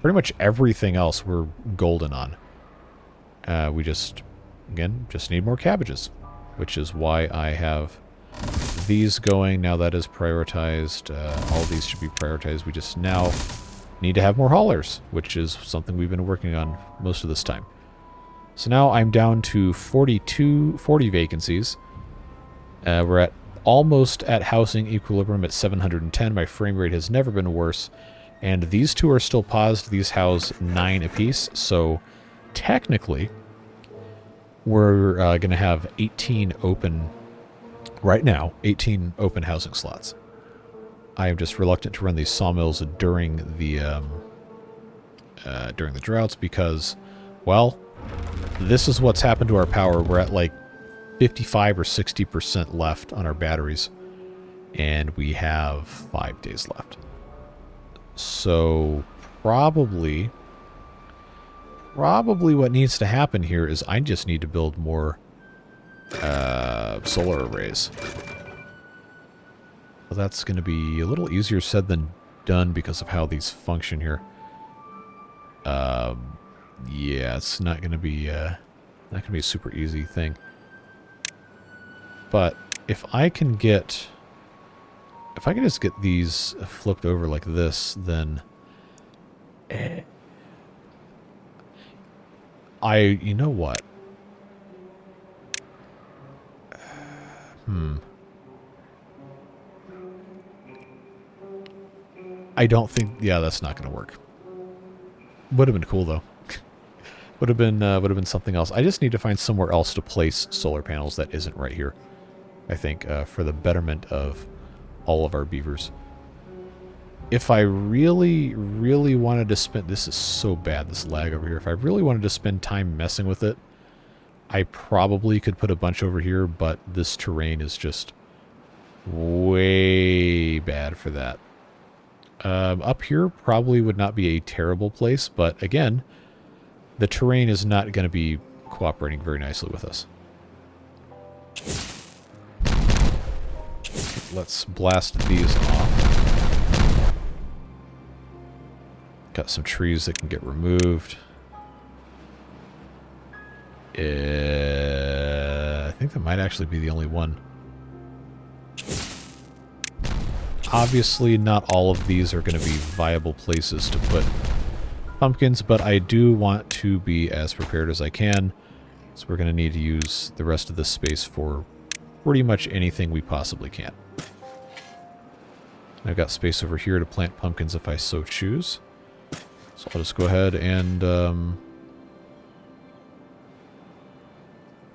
Pretty much everything else we're golden on. We just need more cabbages, which is why I have these going. Now that is prioritized. All of these should be prioritized. We just now need to have more haulers, which is something we've been working on most of this time. So now I'm down to 40 vacancies. We're almost at housing equilibrium at 710. My frame rate has never been worse. And these two are still paused. These house 9 apiece. So technically, we're going to have 18 open, right now, 18 open housing slots. I am just reluctant to run these sawmills during the droughts because, well, this is what's happened to our power. We're at like 55 or 60% left on our batteries, and we have 5 days left. So probably what needs to happen here is I just need to build more solar arrays. Well, that's going to be a little easier said than done because of how these function here. Yeah, it's not going to be a super easy thing. But if I can just get these flipped over like this, then you know what? I don't think, yeah, that's not going to work. Would have been cool though. would have been something else. I just need to find somewhere else to place solar panels that isn't right here. I think for the betterment of all of our beavers. If I really, really wanted to spend, this is so bad, this lag over here. If I really wanted to spend time messing with it, I probably could put a bunch over here, but this terrain is just way bad for that. Up here probably would not be a terrible place, but again, the terrain is not going to be cooperating very nicely with us. Let's blast these off. Got some trees that can get removed. I think that might actually be the only one. Obviously, not all of these are going to be viable places to put pumpkins, but I do want to be as prepared as I can. So we're going to need to use the rest of this space for pretty much anything we possibly can. I've got space over here to plant pumpkins if I so choose. So I'll just go ahead and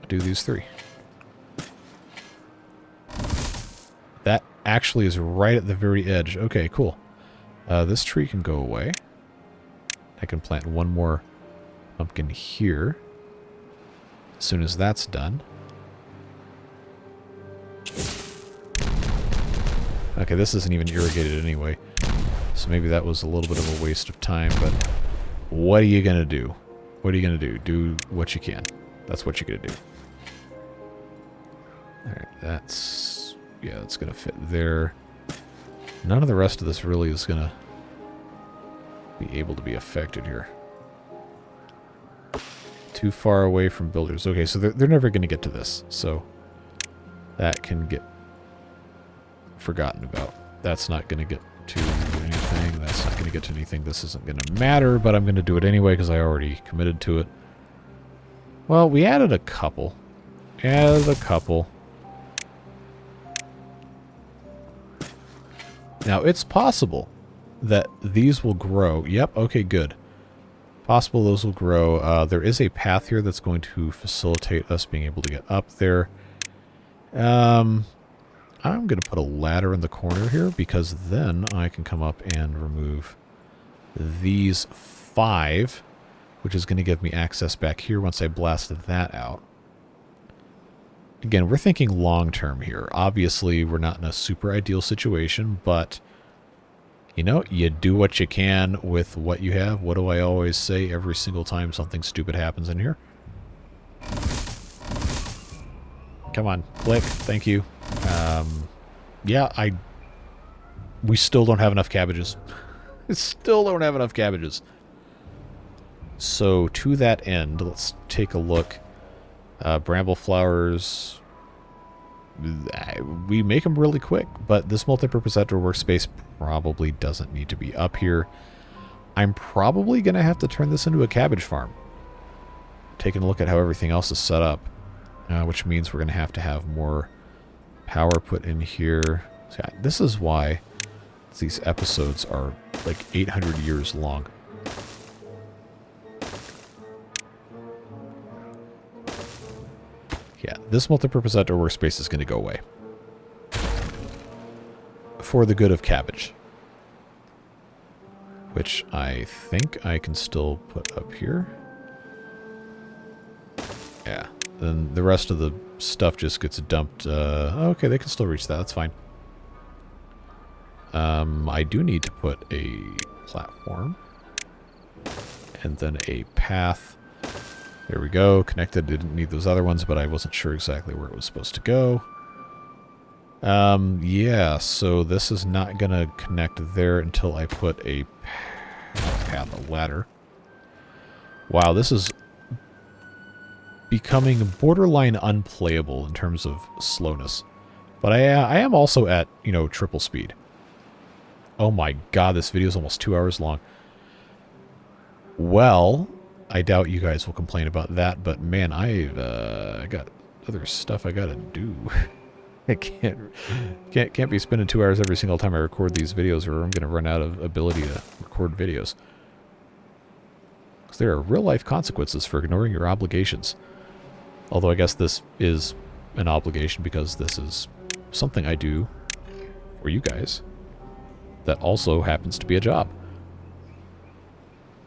do these 3. That actually is right at the very edge. Okay, cool. This tree can go away. I can plant one more pumpkin here. As soon as that's done. Okay, this isn't even irrigated anyway. So maybe that was a little bit of a waste of time, but what are you going to do? What are you going to do? Do what you can. That's what you're going to do. Alright, that's... yeah, that's going to fit there. None of the rest of this really is going to be able to be affected here. Too far away from builders. Okay, so they're never going to get to this. So that can get forgotten about. That's not going to get to anything. That's not going to get to anything. This isn't going to matter, but I'm going to do it anyway because I already committed to it. Well, we added a couple. Now, it's possible that these will grow. Yep, okay, good. Possible those will grow. There is a path here that's going to facilitate us being able to get up there. I'm going to put a ladder in the corner here because then I can come up and remove these 5, which is going to give me access back here once I blast that out. Again, we're thinking long-term here. Obviously, we're not in a super ideal situation, but, you know, you do what you can with what you have. What do I always say every single time something stupid happens in here? Come on, click. Thank you. Yeah, we still don't have enough cabbages. Still don't have enough cabbages. So, to that end, let's take a look. Bramble flowers, we make them really quick, but this multi-purpose outdoor workspace probably doesn't need to be up here. I'm probably going to have to turn this into a cabbage farm. Taking a look at how everything else is set up, which means we're going to have more power put in here. So this is why these episodes are like 800 years long. Yeah, this multi-purpose outdoor workspace is going to go away. For the good of cabbage. Which I think I can still put up here. Yeah, then the rest of the stuff just gets dumped. Okay, they can still reach that, that's fine. I do need to put a platform. And then a path. There we go, connected. Didn't need those other ones, but I wasn't sure exactly where it was supposed to go. Yeah, so this is not going to connect there until I put a ladder. Wow, this is becoming borderline unplayable in terms of slowness. But I am also at, you know, triple speed. Oh my god, this video is almost 2 hours long. Well, I doubt you guys will complain about that, but man, I got other stuff I gotta do. I can't be spending 2 hours every single time I record these videos, or I'm gonna run out of ability to record videos. Because there are real life consequences for ignoring your obligations. Although I guess this is an obligation because this is something I do for you guys that also happens to be a job.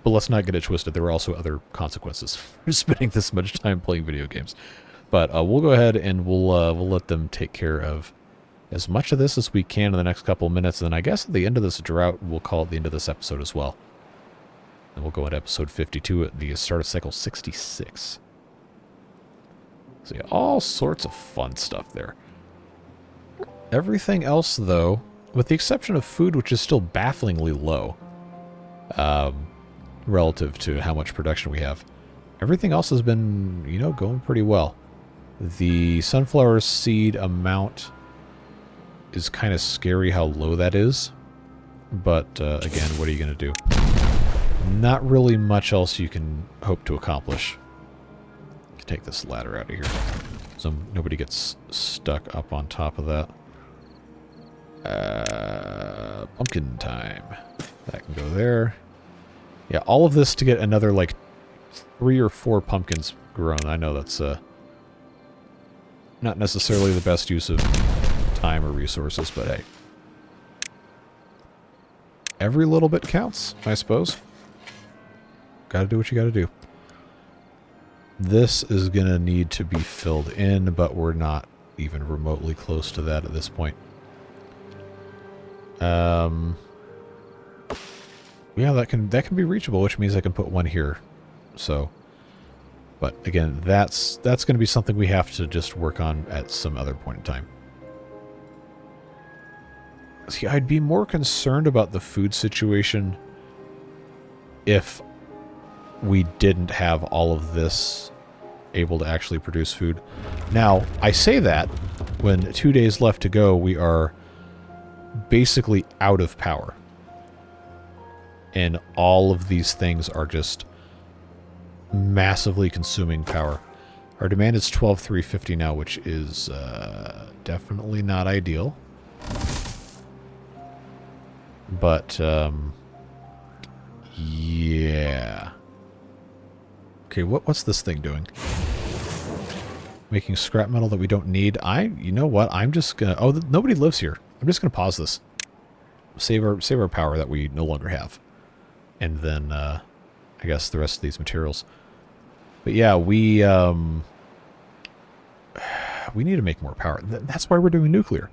But let's not get it twisted. There are also other consequences for spending this much time playing video games. But we'll go ahead and we'll let them take care of as much of this as we can in the next couple of minutes. And then I guess at the end of this drought, we'll call it the end of this episode as well. And we'll go into episode 52 at the start of cycle 66. So yeah, all sorts of fun stuff there. Everything else, though, with the exception of food, which is still bafflingly low, relative to how much production we have, everything else has been, you know, going pretty well. The sunflower seed amount is kind of scary how low that is. But, again, what are you going to do? Not really much else you can hope to accomplish. Take this ladder out of here so nobody gets stuck up on top of that. Pumpkin time. That can go there. Yeah, all of this to get another, like, 3 or 4 pumpkins grown. I know that's not necessarily the best use of time or resources, but hey. Every little bit counts, I suppose. Gotta do what you gotta do. This is going to need to be filled in, but we're not even remotely close to that at this point. Yeah, that can be reachable, which means I can put one here. So, but again, that's going to be something we have to just work on at some other point in time. See, I'd be more concerned about the food situation if we didn't have all of this able to actually produce food. Now, I say that when 2 days left to go, we are basically out of power. And all of these things are just massively consuming power. Our demand is 12,350 now, which is definitely not ideal. But, yeah. Okay, what's this thing doing? Making scrap metal that we don't need. You know what? I'm just gonna... Oh, nobody lives here. I'm just gonna pause this. Save our power that we no longer have. And then, I guess the rest of these materials. But yeah, we need to make more power. That's why we're doing nuclear.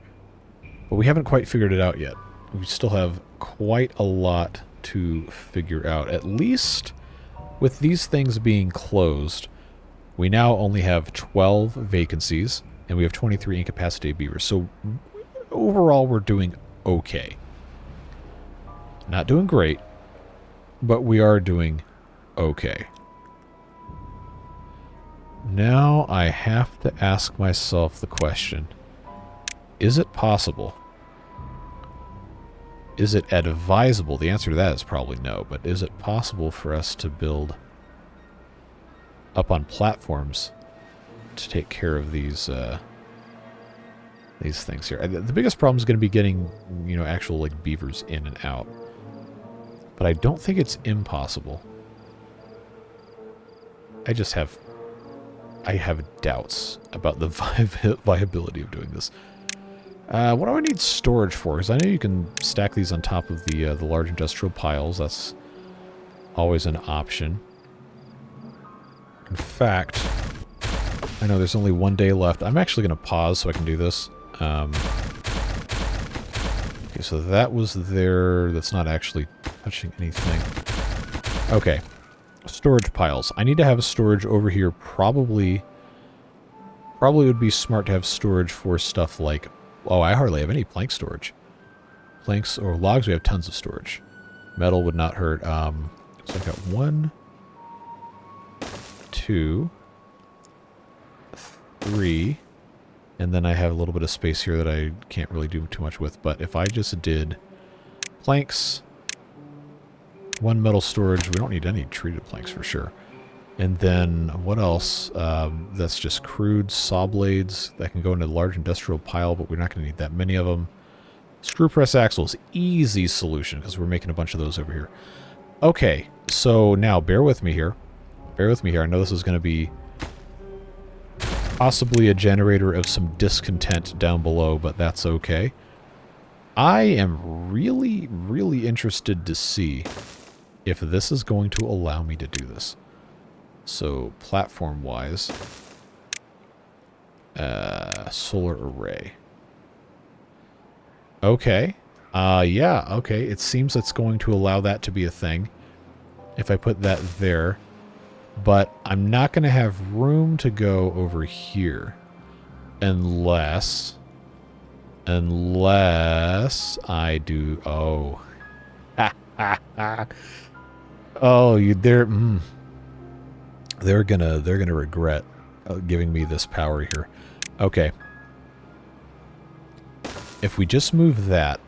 But we haven't quite figured it out yet. We still have quite a lot to figure out. At least with these things being closed, we now only have 12 vacancies, and we have 23 incapacitated beavers. So overall, we're doing okay. Not doing great, but we are doing okay. Now I have to ask myself the question, is it possible? Is it advisable? The answer to that is probably no, but is it possible for us to build up on platforms to take care of these things here? The biggest problem is going to be getting, you know, actual like beavers in and out. But I don't think it's impossible. I have doubts about the viability of doing this. What do I need storage for? Because I know you can stack these on top of the large industrial piles. That's always an option. In fact, I know there's only 1 day left. I'm actually going to pause so I can do this. Okay, so that was there. That's not actually touching anything. Okay. Storage piles. I need to have a storage over here. Probably would be smart to have storage for stuff like... Oh, I hardly have any plank storage. Planks or logs, we have tons of storage. Metal would not hurt. So I've got 1, 2, 3, and then I have a little bit of space here that I can't really do too much with. But if I just did planks, 1 metal storage, we don't need any treated planks for sure. And then what else? That's just crude saw blades that can go into the large industrial pile, but we're not going to need that many of them. Screw press axles, easy solution because we're making a bunch of those over here. Okay, so now bear with me here. Bear with me here. I know this is going to be possibly a generator of some discontent down below, but that's okay. I am really, really interested to see if this is going to allow me to do this. So, platform-wise, solar array. Okay. Yeah, okay. It seems it's going to allow that to be a thing if I put that there. But I'm not going to have room to go over here unless I do... Oh. Oh, they're gonna regret giving me this power here. Okay. If we just move that,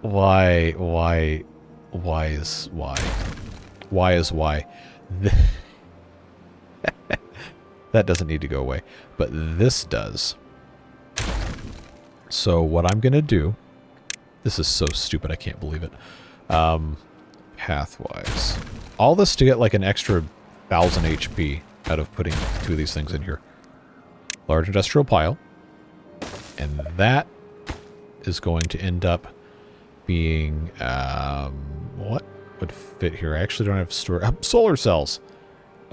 why is why? That doesn't need to go away, but this does. So what I'm gonna do, this is so stupid, I can't believe it. Pathwise. All this to get like an extra 1,000 HP out of putting 2 of these things in here. Large industrial pile. And that is going to end up being, what would fit here? I actually don't have solar cells.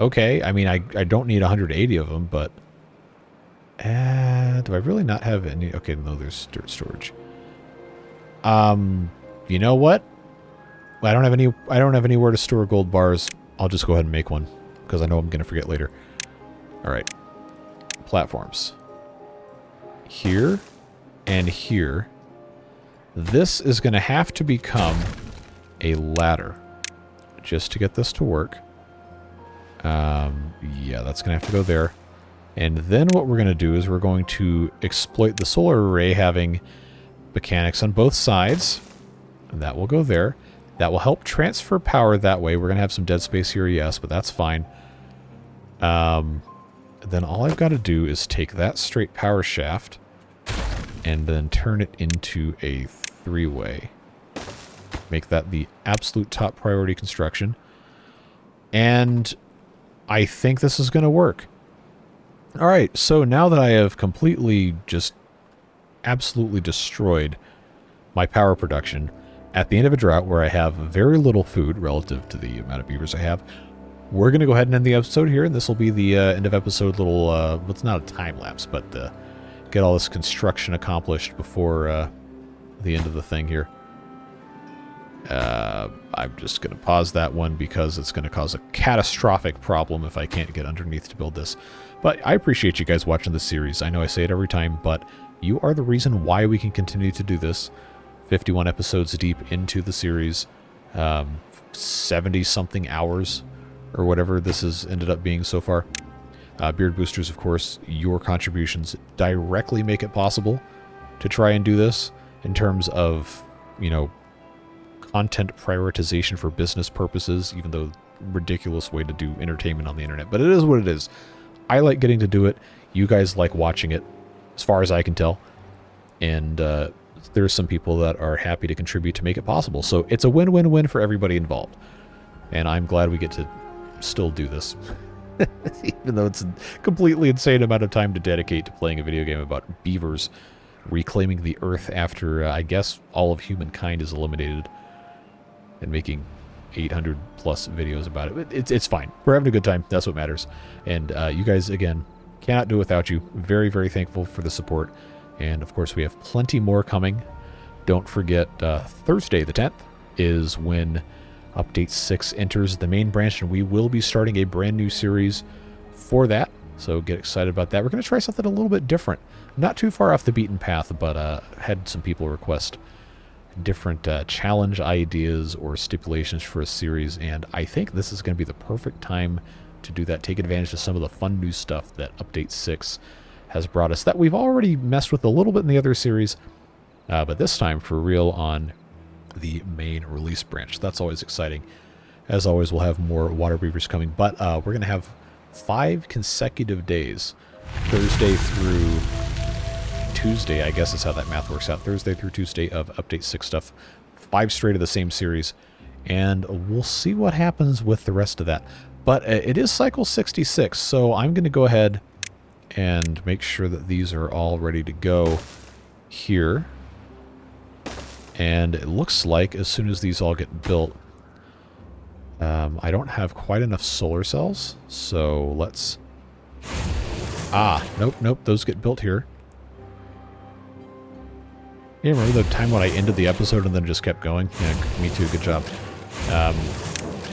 Okay, I mean, I don't need 180 of them, but... do I really not have any? Okay, no, there's dirt storage. You know what? I don't have anywhere to store gold bars. I'll just go ahead and make one because I know I'm going to forget later. All right. Platforms. Here and here. This is going to have to become a ladder just to get this to work. Yeah, that's going to have to go there. And then what we're going to do is we're going to exploit the solar array having mechanics on both sides. And that will go there. That will help transfer power that way. We're going to have some dead space here, yes, but that's fine. Then all I've got to do is take that straight power shaft and then turn it into a 3-way. Make that the absolute top priority construction. And I think this is going to work. All right, so now that I have completely just absolutely destroyed my power production at the end of a drought where I have very little food relative to the amount of beavers I have, we're going to go ahead and end the episode here, and this will be the end of episode little, well, it's not a time lapse, but get all this construction accomplished before the end of the thing here. I'm just going to pause that one because it's going to cause a catastrophic problem if I can't get underneath to build this. But I appreciate you guys watching this series. I know I say it every time, but you are the reason why we can continue to do this. 51 episodes deep into the series, 70-something hours, or whatever this has ended up being so far. Beard Boosters, of course, your contributions directly make it possible to try and do this in terms of, you know, content prioritization for business purposes, even though ridiculous way to do entertainment on the internet. But it is what it is. I like getting to do it. You guys like watching it, as far as I can tell. And there's some people that are happy to contribute to make it possible. So it's a win-win-win for everybody involved. And I'm glad we get to still do this. Even though it's a completely insane amount of time to dedicate to playing a video game about beavers reclaiming the earth after, I guess, all of humankind is eliminated. And making 800 plus videos about it. It's fine. We're having a good time. That's what matters. And you guys, again, cannot do it without you. Very, very thankful for the support. And, of course, we have plenty more coming. Don't forget, Thursday the 10th is when Update 6 enters the main branch, and we will be starting a brand new series for that. So get excited about that. We're going to try something a little bit different. Not too far off the beaten path, but had some people request different challenge ideas or stipulations for a series, and I think this is going to be the perfect time to do that. Take advantage of some of the fun new stuff that Update 6 has brought us that we've already messed with a little bit in the other series, but this time for real on the main release branch. That's always exciting. As always, we'll have more water beavers coming, but we're going to have 5 consecutive days, Thursday through Tuesday, I guess is how that math works out. Thursday through Tuesday of Update 6 stuff. 5 straight of the same series. And we'll see what happens with the rest of that. But it is cycle 66, so I'm going to go ahead and make sure that these are all ready to go here. And it looks like as soon as these all get built, I don't have quite enough solar cells. So let's... Nope, those get built here. Yeah, remember the time when I ended the episode and then just kept going? Yeah, me too, good job.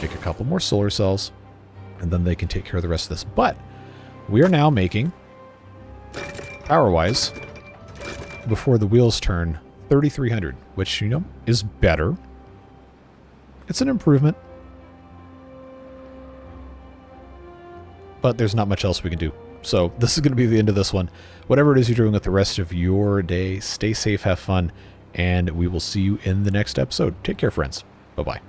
Make a couple more solar cells, and then they can take care of the rest of this. But we are now making, power-wise, before the wheels turn, 3,300, which, you know, is better. It's an improvement. But there's not much else we can do. So this is going to be the end of this one. Whatever it is you're doing with the rest of your day, stay safe, have fun, and we will see you in the next episode. Take care, friends. Bye-bye.